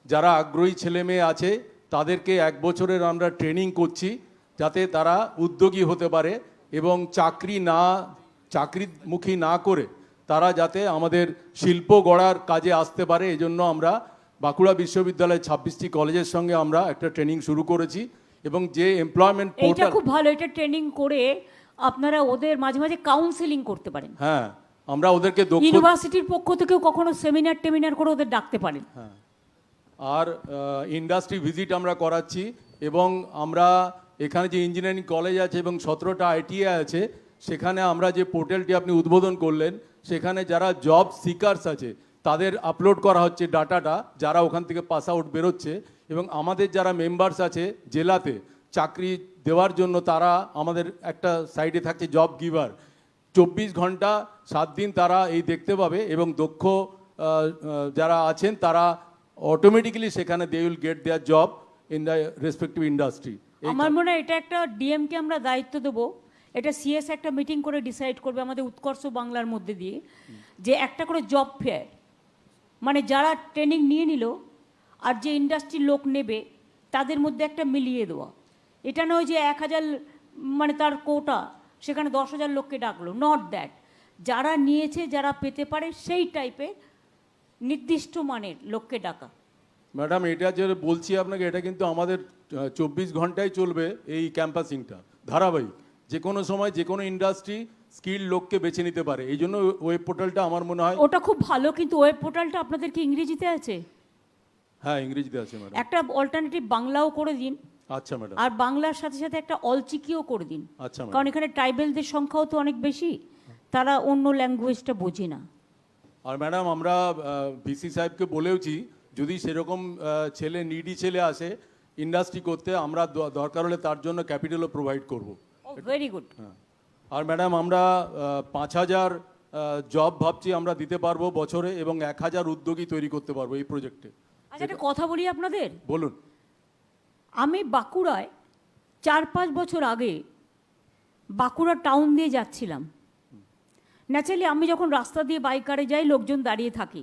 যারা আগ্রহী ছেলে মেয়ে আছে তাদেরকে 1 বছরের আমরা ট্রেনিং করছি, যাতে তারা উদ্যোগী হতে পারে এবং চাকরিমুখী না করে তারা যাতে আমাদের শিল্প গড়ার কাজে আসতে পারে। এই জন্য আমরা বাঁকুড়া বিশ্ববিদ্যালয়ের 26টি কলেজের সঙ্গে আমরা একটা ট্রেনিং শুরু করেছি। এবং যে এমপ্লয়মেন্ট এইটা পোর্টাল, খুব ভালো, এটা ট্রেনিং করে আপনারা ওদের মাঝে মাঝে কাউন্সেলিং করতে পারেন। হ্যাঁ, আমরা ওদেরকে ইউনিভার্সিটির পক্ষ থেকেও কখনো সেমিনার করে ওদের ডাকতে পারেন। হ্যাঁ, আর ইন্ডাস্ট্রি ভিজিট আমরা করাচ্ছি। এবং আমরা এখানে যে ইঞ্জিনিয়ারিং কলেজ আছে এবং 17টা আইটিআই আছে, সেখানে আমরা যে পোর্টালটি আপনি উদ্বোধন করলেন, সেখানে যারা জব সিকার্স আছে তাদের আপলোড করা হচ্ছে ডাটাটা, যারা ওখান থেকে পাস আউট বেরোচ্ছে। এবং আমাদের যারা মেম্বার্স আছে জেলাতে চাকরি দেওয়ার জন্য, তারা আমাদের একটা সাইডে থাকছে জব গিভার, 24 ঘন্টা 7 দিন তারা এই দেখতে পাবে। এবং দক্ষ যারা আছেন তারা অটোমেটিক্যালি সেখানে they will get their job in the respective industry. আমার মনে হয় এটা একটা ডিএমকে আমরা দায়িত্ব দেবো, এটা সিএস একটা মিটিং করে ডিসাইড করবে আমাদের উৎকর্ষ বাংলার মধ্যে দিয়ে, যে একটা করে জব ফেয়ার, মানে যারা ট্রেনিং নিয়ে নিল আর যে ইন্ডাস্ট্রির লোক নেবে তাদের মধ্যে একটা মিলিয়ে দেওয়া। এটা নয় যে 1000 মানে তার কোটা, সেখানে 10,000 লোককে ডাকলো, নট দ্যাট। যারা নিয়েছে, যারা পেতে পারে, সেই টাইপের নির্দিষ্ট মানের লোককে ডাকা। ম্যাডাম, এটা যে বলছি আপনাকে, এটা কিন্তু আমাদের 24 ঘন্টায় চলবে এই ক্যাম্পাসিংটা, ধারাবাহিক। যে কোনো সময় যে কোনো ইন্ডাস্ট্রি স্কিল লোককে বেছে নিতে পারে। এই জন্য ওয়েব পোর্টালটা আমার মনে হয় ওটা খুব ভালো। কিন্তু ওয়েব পোর্টালটা আপনাদের কি ইংরেজিতে আছে? হ্যাঁ, ইংরেজিতে আছে ম্যাডাম। একটা অল্টারনেটিভ বাংলাও করে দিন। আচ্ছা ম্যাডাম। আর বাংলার সাথে সাথে একটা অলচিকিও করে দিন। আচ্ছা ম্যাডাম। কারণ এখানে ট্রাইবেলদের সংখ্যাও তো অনেক বেশি, তারা অন্য ল্যাঙ্গুয়েজটা বোঝে না। আর ম্যাডাম, আমরা ভিসি সাহেবকে বলেওছি, যদি সেরকম ছেলে, নিডি ছেলে আসে ইন্ডাস্ট্রি করতে, আমরা দরকার হলে তার জন্য ক্যাপিটালও প্রোভাইড করব। Very good. হ্যাঁ। আর ম্যাডাম, আমরা 5000 জব ভাবছি আমরা দিতে পারবো বছরে, এবং 1000 উদ্যোগী তৈরি করতে পারবো এই প্রজেক্টে। আচ্ছা, একটা কথা বলি আপনাদের। বলুন। আমি বাঁকুড়ায় 4-5 বছর আগে বাঁকুড়া টাউন দিয়ে যাচ্ছিলাম। ন্যাচারালি আমি যখন রাস্তা দিয়ে বাইকারে যাই, লোকজন দাঁড়িয়ে থাকি,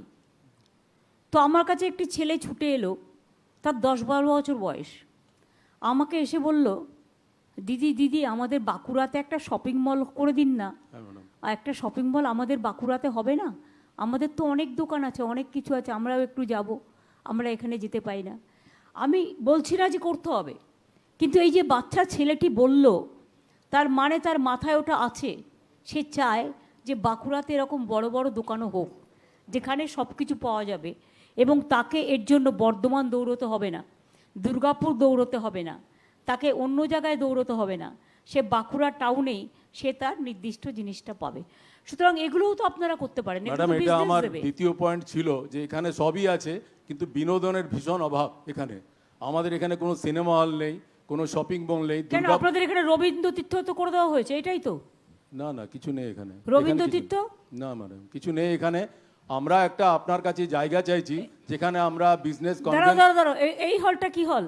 তো আমার কাছে একটি ছেলে ছুটে এলো, তার 10-12 বছর বয়স। আমাকে এসে বলল, দিদি দিদি আমাদের বাঁকুড়াতে একটা শপিং মল করে দিন না। আর একটা শপিং মল আমাদের বাঁকুড়াতে হবে না? আমাদের তো অনেক দোকান আছে, অনেক কিছু আছে, আমরাও একটু যাব, আমরা এখানে যেতে পাই না। আমি বলছি না যে করতে হবে, কিন্তু এই যে বাচ্চা ছেলেটি বলল, তার মানে তার মাথায় ওটা আছে। সে চায় যে বাঁকুড়াতে এরকম বড় বড় দোকানও হোক, যেখানে সব কিছু পাওয়া যাবে, এবং তাকে এর জন্য বর্ধমান দৌড়তে হবে না, দুর্গাপুর দৌড়তে হবে না, তাকে অন্য জায়গায় দৌড়তে হবে না। সে বাঁকুড়া টাউনেই সে তার নির্দিষ্ট জিনিসটা পাবে। সুতরাং এগুলোও তো আপনারা করতে পারেন। ম্যাডাম, এটা আমার দ্বিতীয় পয়েন্ট ছিল যে এখানে সবই আছে, কিন্তু বিনোদনের ভীষণ অভাব এখানে। আমাদের এখানে কোনো সিনেমা হল নেই, কোনো শপিং মল নেই। কেন আপনাদের এখানে রবীন্দ্র তীর্থ তো করে দেওয়া হয়েছে, এটাই তো? না না, কিছু নেই এখানে। রবীন্দ্র তীর্থ? না ম্যাডাম, কিছু নেই এখানে। আমরা একটা আপনার কাছে জায়গা চাইছি যেখানে আমরা বিজনেস দাঁড়াও, এই হলটা কি হল?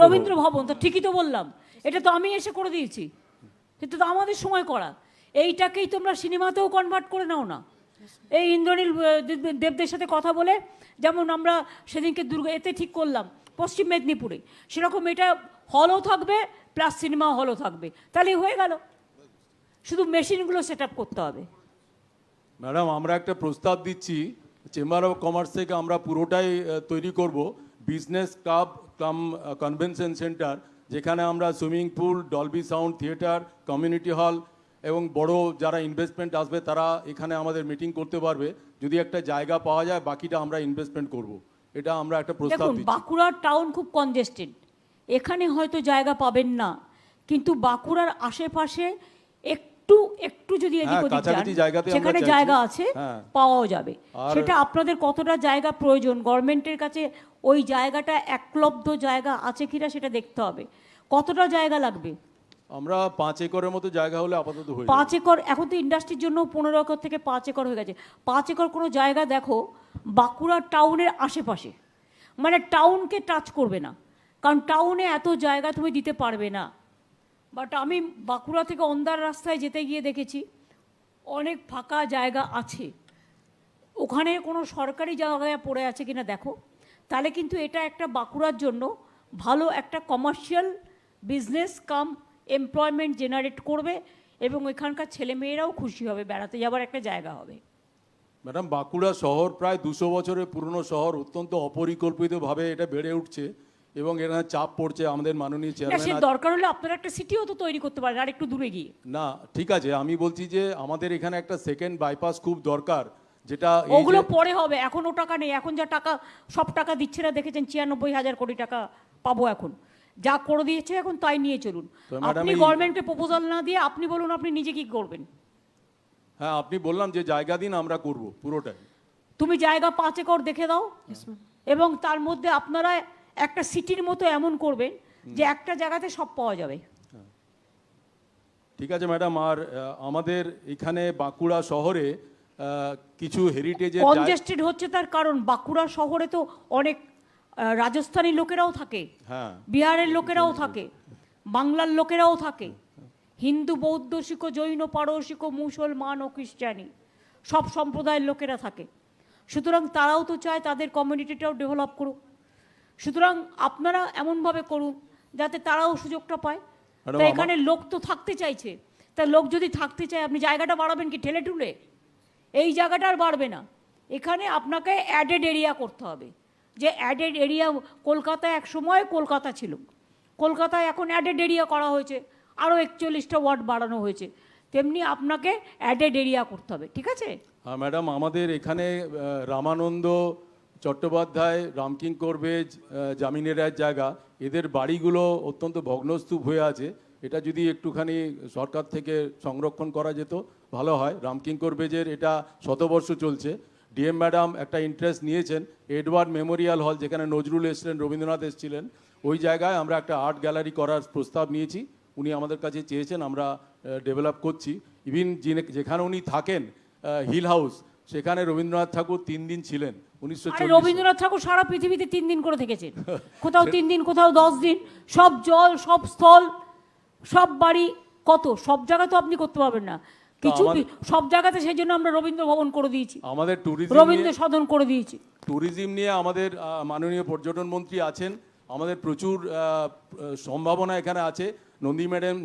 রবীন্দ্র ভবন। তো ঠিকই তো বললাম, এটা তো আমি এসে করে দিয়েছি, কিন্তু তো আমাদের সময় করা। এইটাকেই তোমরা সিনেমাতেও কনভার্ট করে নাও না। এই ইন্দ্রনীল দেবদের সাথে কথা বলে, যেমন আমরা সেদিনকে এতে ঠিক করলাম পশ্চিম মেদিনীপুরে, সেরকম এটা হলও থাকবে প্লাস সিনেমা হলও থাকবে, তাহলেই হয়ে গেল। শুধু মেশিনগুলো সেট আপ করতে হবে। ম্যাডাম, আমরা একটা প্রস্তাব দিচ্ছি, চেম্বার অফ কমার্স থেকে আমরা পুরোটাই তৈরি করব বিজনেস ক্লাব কাম কনভেনশন সেন্টার, যেখানে আমরা swimming pool, Dolby sound theatre, community hall এবং বড় যারা ইনভেস্টমেন্ট আসবে তারা এখানে আমাদের মিটিং করতে পারবে। যদি একটা জায়গা পাওয়া যায়, বাকিটা আমরা ইনভেস্টমেন্ট করব। এটা আমরা একটা প্রস্তাব দিচ্ছি। বাঁকুড়ার টাউন খুব কনজেস্টেড, এখানে হয়তো জায়গা পাবেন না, কিন্তু বাঁকুড়ার আশেপাশে একটু একটু যদি এদিক ওদিক যান, সেখানে জায়গা আছে, পাওয়াও যাবে। সেটা আপনাদের কতটা জায়গা প্রয়োজন, গভর্নমেন্টের কাছে ওই জায়গাটা একলব্ধ জায়গা আছে কিনা সেটা দেখতে হবে। কতটা জায়গা লাগবে? আমরা 5 একরের মতো জায়গা হলে আপাতত হয়ে যাবে। 5 একর এখন তো ইন্ডাস্ট্রির জন্য 15 একর থেকে 5 একর হয়ে গেছে। 5 একর কোনো জায়গা দেখো বাঁকুড়া টাউনের আশেপাশে, মানে টাউনকে টাচ করবে না, কারণ টাউনে এত জায়গা তুমি দিতে পারবে না। বাট আমি বাঁকুড়া থেকে অন্দার রাস্তায় যেতে গিয়ে দেখেছি অনেক ফাঁকা জায়গা আছে, ওখানে কোনো সরকারি জায়গায় পড়ে আছে কিনা দেখো, তাহলে কিন্তু এটা একটা বাঁকুড়ার জন্য ভালো একটা কমার্শিয়াল বিজনেস কাম এমপ্লয়মেন্ট জেনারেট করবে, এবং এখানকার ছেলেমেয়েরাও খুশি হবে, বেড়াতে যাবার একটা জায়গা হবে। ম্যাডাম, বাঁকুড়া শহর প্রায় 200 বছরের পুরনো শহর, অত্যন্ত অপরিকল্পিতভাবে এটা বেড়ে উঠছে এবং এর চাপ পড়ছে আমাদের মাননীয় চেয়ারম্যান। দরকার হলে আপনারা একটা সিটিও তো তৈরি করতে পারেন আর একটু দূরে গিয়ে। না, ঠিক আছে, আমি বলছি যে আমাদের এখানে একটা সেকেন্ড বাইপাস খুব দরকার, যেটা ওগুলো পরে হবে, এখন ও টাকা নেই। এখন যা টাকা, সব টাকা দিচ্ছে না, দেখেছেন 96,000 কোটি টাকা পাবো এখন, যা করে দিয়েছে এখন তাই নিয়ে চলুন। আপনি গভর্নমেন্টকে প্রপোজাল না দিয়ে আপনি বলুন আপনি নিজে কি করবেন। হ্যাঁ, আপনি বললাম যে জায়গা দিন, আমরা করব পুরোটাই। তুমি জায়গা 5 একর দেখে দাও, এবং তার মধ্যে আপনারা একটা সিটির মতো এমন করবেন যে একটা জায়গাতে সব পাওয়া যাবে। ঠিক আছে ম্যাডাম। আর আমাদের এখানে বাঁকুড়া শহরে কিছু হেরিটেজের কনজেস্টেড হচ্ছে, তার কারণ বাঁকুড়া শহরে তো অনেক রাজস্থানী লোকেরাও থাকে, বিহারের লোকেরাও থাকে, বাংলার লোকেরাও থাকে, হিন্দু, বৌদ্ধ, শিখ, জৈন, পারসিক, মুসলমান ও খ্রিস্টানি সব সম্প্রদায়ের লোকেরা থাকে। সুতরাং তারাও তো চায় তাদের কমিউনিটিটাও ডেভেলপ করুক। সুতরাং আপনারা এমনভাবে করুন যাতে তারাও সুযোগটা পায়। তা এখানে লোক তো থাকতে চাইছে, তা লোক যদি থাকতে চায় আপনি জায়গাটা বাড়াবেন কি ঠেলে ঠুলে? এই জায়গাটা আর বাড়বে না, এখানে আপনাকে অ্যাডেড এরিয়া করতে হবে। যে অ্যাডেড এরিয়া কলকাতায় এক সময় কলকাতা ছিল, কলকাতায় এখন অ্যাডেড এরিয়া করা হয়েছে, আরও 41টা ওয়ার্ড বাড়ানো হয়েছে, তেমনি আপনাকে অ্যাডেড এরিয়া করতে হবে। ঠিক আছে? হ্যাঁ ম্যাডাম, আমাদের এখানে রামানন্দ চট্টোপাধ্যায়, রামকিং করবেজ, জামিনের রায়ের জায়গা, এদের বাড়িগুলো অত্যন্ত ভগ্নস্তূপ হয়ে আছে। এটা যদি একটুখানি সরকার থেকে সংরক্ষণ করা যেত ভালো হয়। রামকিং করবেজের এটা 100 বর্ষ চলছে। ডিএম ম্যাডাম একটা ইন্টারেস্ট নিয়েছেন এডওয়ার্ড মেমোরিয়াল হল, যেখানে নজরুল এসেছিলেন, রবীন্দ্রনাথ এসেছিলেন, ওই জায়গায় আমরা একটা আর্ট গ্যালারি করার প্রস্তাব নিয়েছি। উনি আমাদের কাছে চেয়েছেন, আমরা ডেভেলপ করছি। ইভিন যেখানে উনি থাকেন হিল হাউস, সেখানে রবীন্দ্রনাথ ঠাকুর 3 দিন ছিলেন আরে 1940। রবীন্দ্রনাথ ঠাকুর সারা পৃথিবীতে 3 দিন করে থেকেছেন, কোথাও 3 দিন, কোথাও 10 দিন। সব জল, সব স্থল, সব বাড়ি, কত সব জায়গা তো আপনি করতে পারবেন না কিছু। সব জায়গাতে সেই জন্য আমরা রবীন্দ্র ভবন করে দিয়েছি, আমাদের রবীন্দ্র সদন করে দিয়েছি। ট্যুরিজম নিয়ে আমাদের মাননীয় পর্যটন মন্ত্রী আছেন, আমাদের প্রচুর সম্ভাবনা এখানে আছে।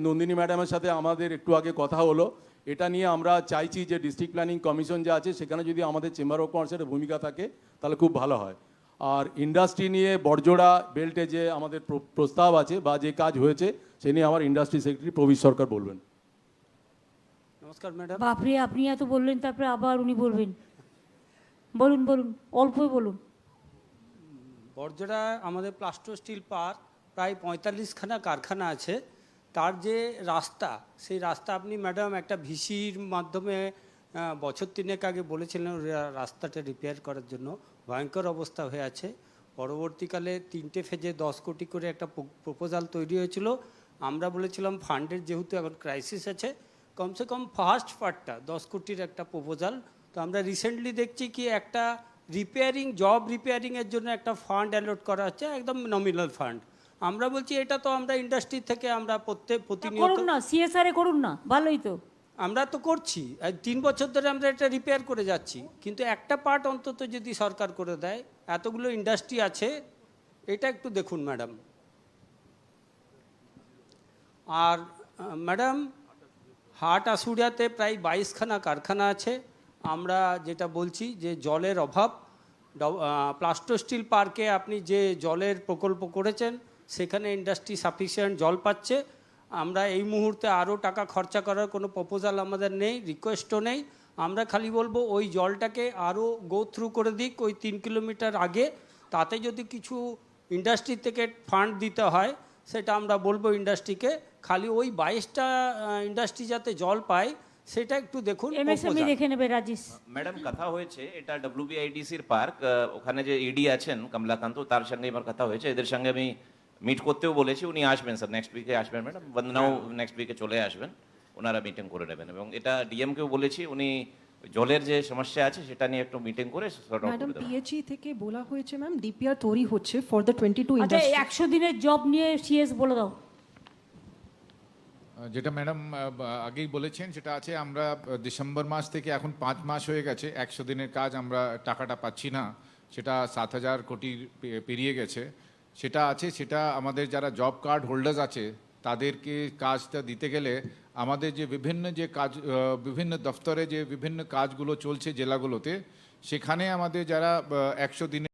নন্দিনী ম্যাডামের সাথে আমাদের একটু আগে কথা হলো, এটা নিয়ে আমরা চাইছি যে ডিস্ট্রিক্ট প্ল্যানিং কমিশন যা আছে সেখানে যদি আমাদের চেম্বার অফ কমার্সের ভূমিকা থাকে তাহলে খুব ভালো হয়। আর ইন্ডাস্ট্রি নিয়ে বড়জোড়া বেল্টে যে আমাদের প্রস্তাব আছে বা যে কাজ হয়েছে সে নিয়ে আমার ইন্ডাস্ট্রি সেক্রেটারি প্রবীর সরকার বলবেন। নমস্কার ম্যাডাম। বাপরে, আপনি এত বললেন, তারপরে আবার উনি বলবেন। বলুন বলুন, অল্পই বলুন। বড়জোড়া আমাদের প্লাস্টো স্টিল পার্ক প্রায় 45খানা কারখানা আছে। তার যে রাস্তা, সেই রাস্তা আপনি ম্যাডাম একটা ভিসির মাধ্যমে বছর 3 আগে বলেছিলেন রাস্তাটা রিপেয়ার করার জন্য। ভয়ঙ্কর অবস্থা হয়ে আছে। পরবর্তীকালে 3টে ফেজে 10 কোটি করে একটা প্রপোজাল তৈরি হয়েছিল। আমরা বলেছিলাম ফান্ডের যেহেতু এখন ক্রাইসিস আছে, কমসে কম ফার্স্ট পার্টটা 10 কোটির একটা প্রপোজাল। তো আমরা রিসেন্টলি দেখছি কি একটা জব রিপেয়ারিংয়ের জন্য একটা ফান্ড অ্যালট করা হচ্ছে, একদম নমিনাল ফান্ড। আমরা বলছি এটা তো আমরা ইন্ডাস্ট্রি থেকে আমরা প্রতিনিয়ত করুন না, সিএসআর এ করুন না, ভালোই তো। আমরা তো করছি, 3 বছর ধরে আমরা এটা রিপেয়ার করে যাচ্ছি, কিন্তু একটা পার্ট অন্তত যদি সরকার করে দেয়। এতগুলো ইন্ডাস্ট্রি আছে, এটা একটু দেখুন ম্যাডাম। আর ম্যাডাম, হাট আশুড়িয়াতে প্রায় 22খানা কারখানা আছে। আমরা যেটা বলছি যে জলের অভাব, প্লাস্টো স্টিল পার্কে আপনি যে জলের প্রকল্প করেছেন সেখানে ইন্ডাস্ট্রি সাফিসিয়েন্ট জল পাচ্ছে। আমরা এই মুহূর্তে আরও টাকা খরচা করার কোনো প্রপোজাল আমাদের নেই, রিকোয়েস্টও নেই। আমরা খালি বলবো ওই জলটাকে আরও গো থ্রু করে দিক ওই 3 কিলোমিটার আগে। তাতে যদি কিছু ইন্ডাস্ট্রি থেকে ফান্ড দিতে হয় সেটা আমরা বলবো ইন্ডাস্ট্রিকে। খালি ওই 22টা ইন্ডাস্ট্রি যাতে জল পায় সেটা একটু দেখুন। এমএসএমই দেখে নেবে রাজেশ। ম্যাডাম, কথা হয়েছে এটা WBIDCর পার্ক, ওখানে যে ইডি আছেন কমলাকান্ত, তার সঙ্গে এবার কথা হয়েছে। এদের সঙ্গে আমি মিট করতেও বলেছি, উনি আসবেন স্যার, নেক্সট উইকে আসবেন ম্যাডাম। বন্দনাও নেক্সট উইকে চলে আসবেন, ওনারা মিটিং করে নেবেন। এবং এটা ডিএমকেও বলেছি, উনি জলের যে সমস্যা আছে সেটা নিয়ে একটু মিটিং করে সর্ট আউট ম্যাডাম করে দেবেন। পিএইচই থেকে বলা হয়েছে ম্যাম ডিপিআর তৈরি হচ্ছে ফর দ্য 22 আচ্ছা, ইন্ডাস্ট্রি। 100 দিনের জব নিয়ে সিএস বলে দাও। যেটা ম্যাডাম আগেই বলেছেন সেটা আছে, আমরা ডিসেম্বর মাস থেকে এখন 5 মাস হয়ে গেছে, 100 দিনের কাজ আমরা টাকাটা পাচ্ছি না, সেটা 7,000 কোটি পেরিয়ে গেছে। সেটা আছে, সেটা আমাদের যারা জব কার্ড হোল্ডার্স আছে তাদেরকে কাজটা দিতে গেলে আমাদের যে বিভিন্ন দফতরে যে বিভিন্ন কাজগুলো চলছে জেলাগুলোতে, সেখানে আমাদের যারা 100 দিনের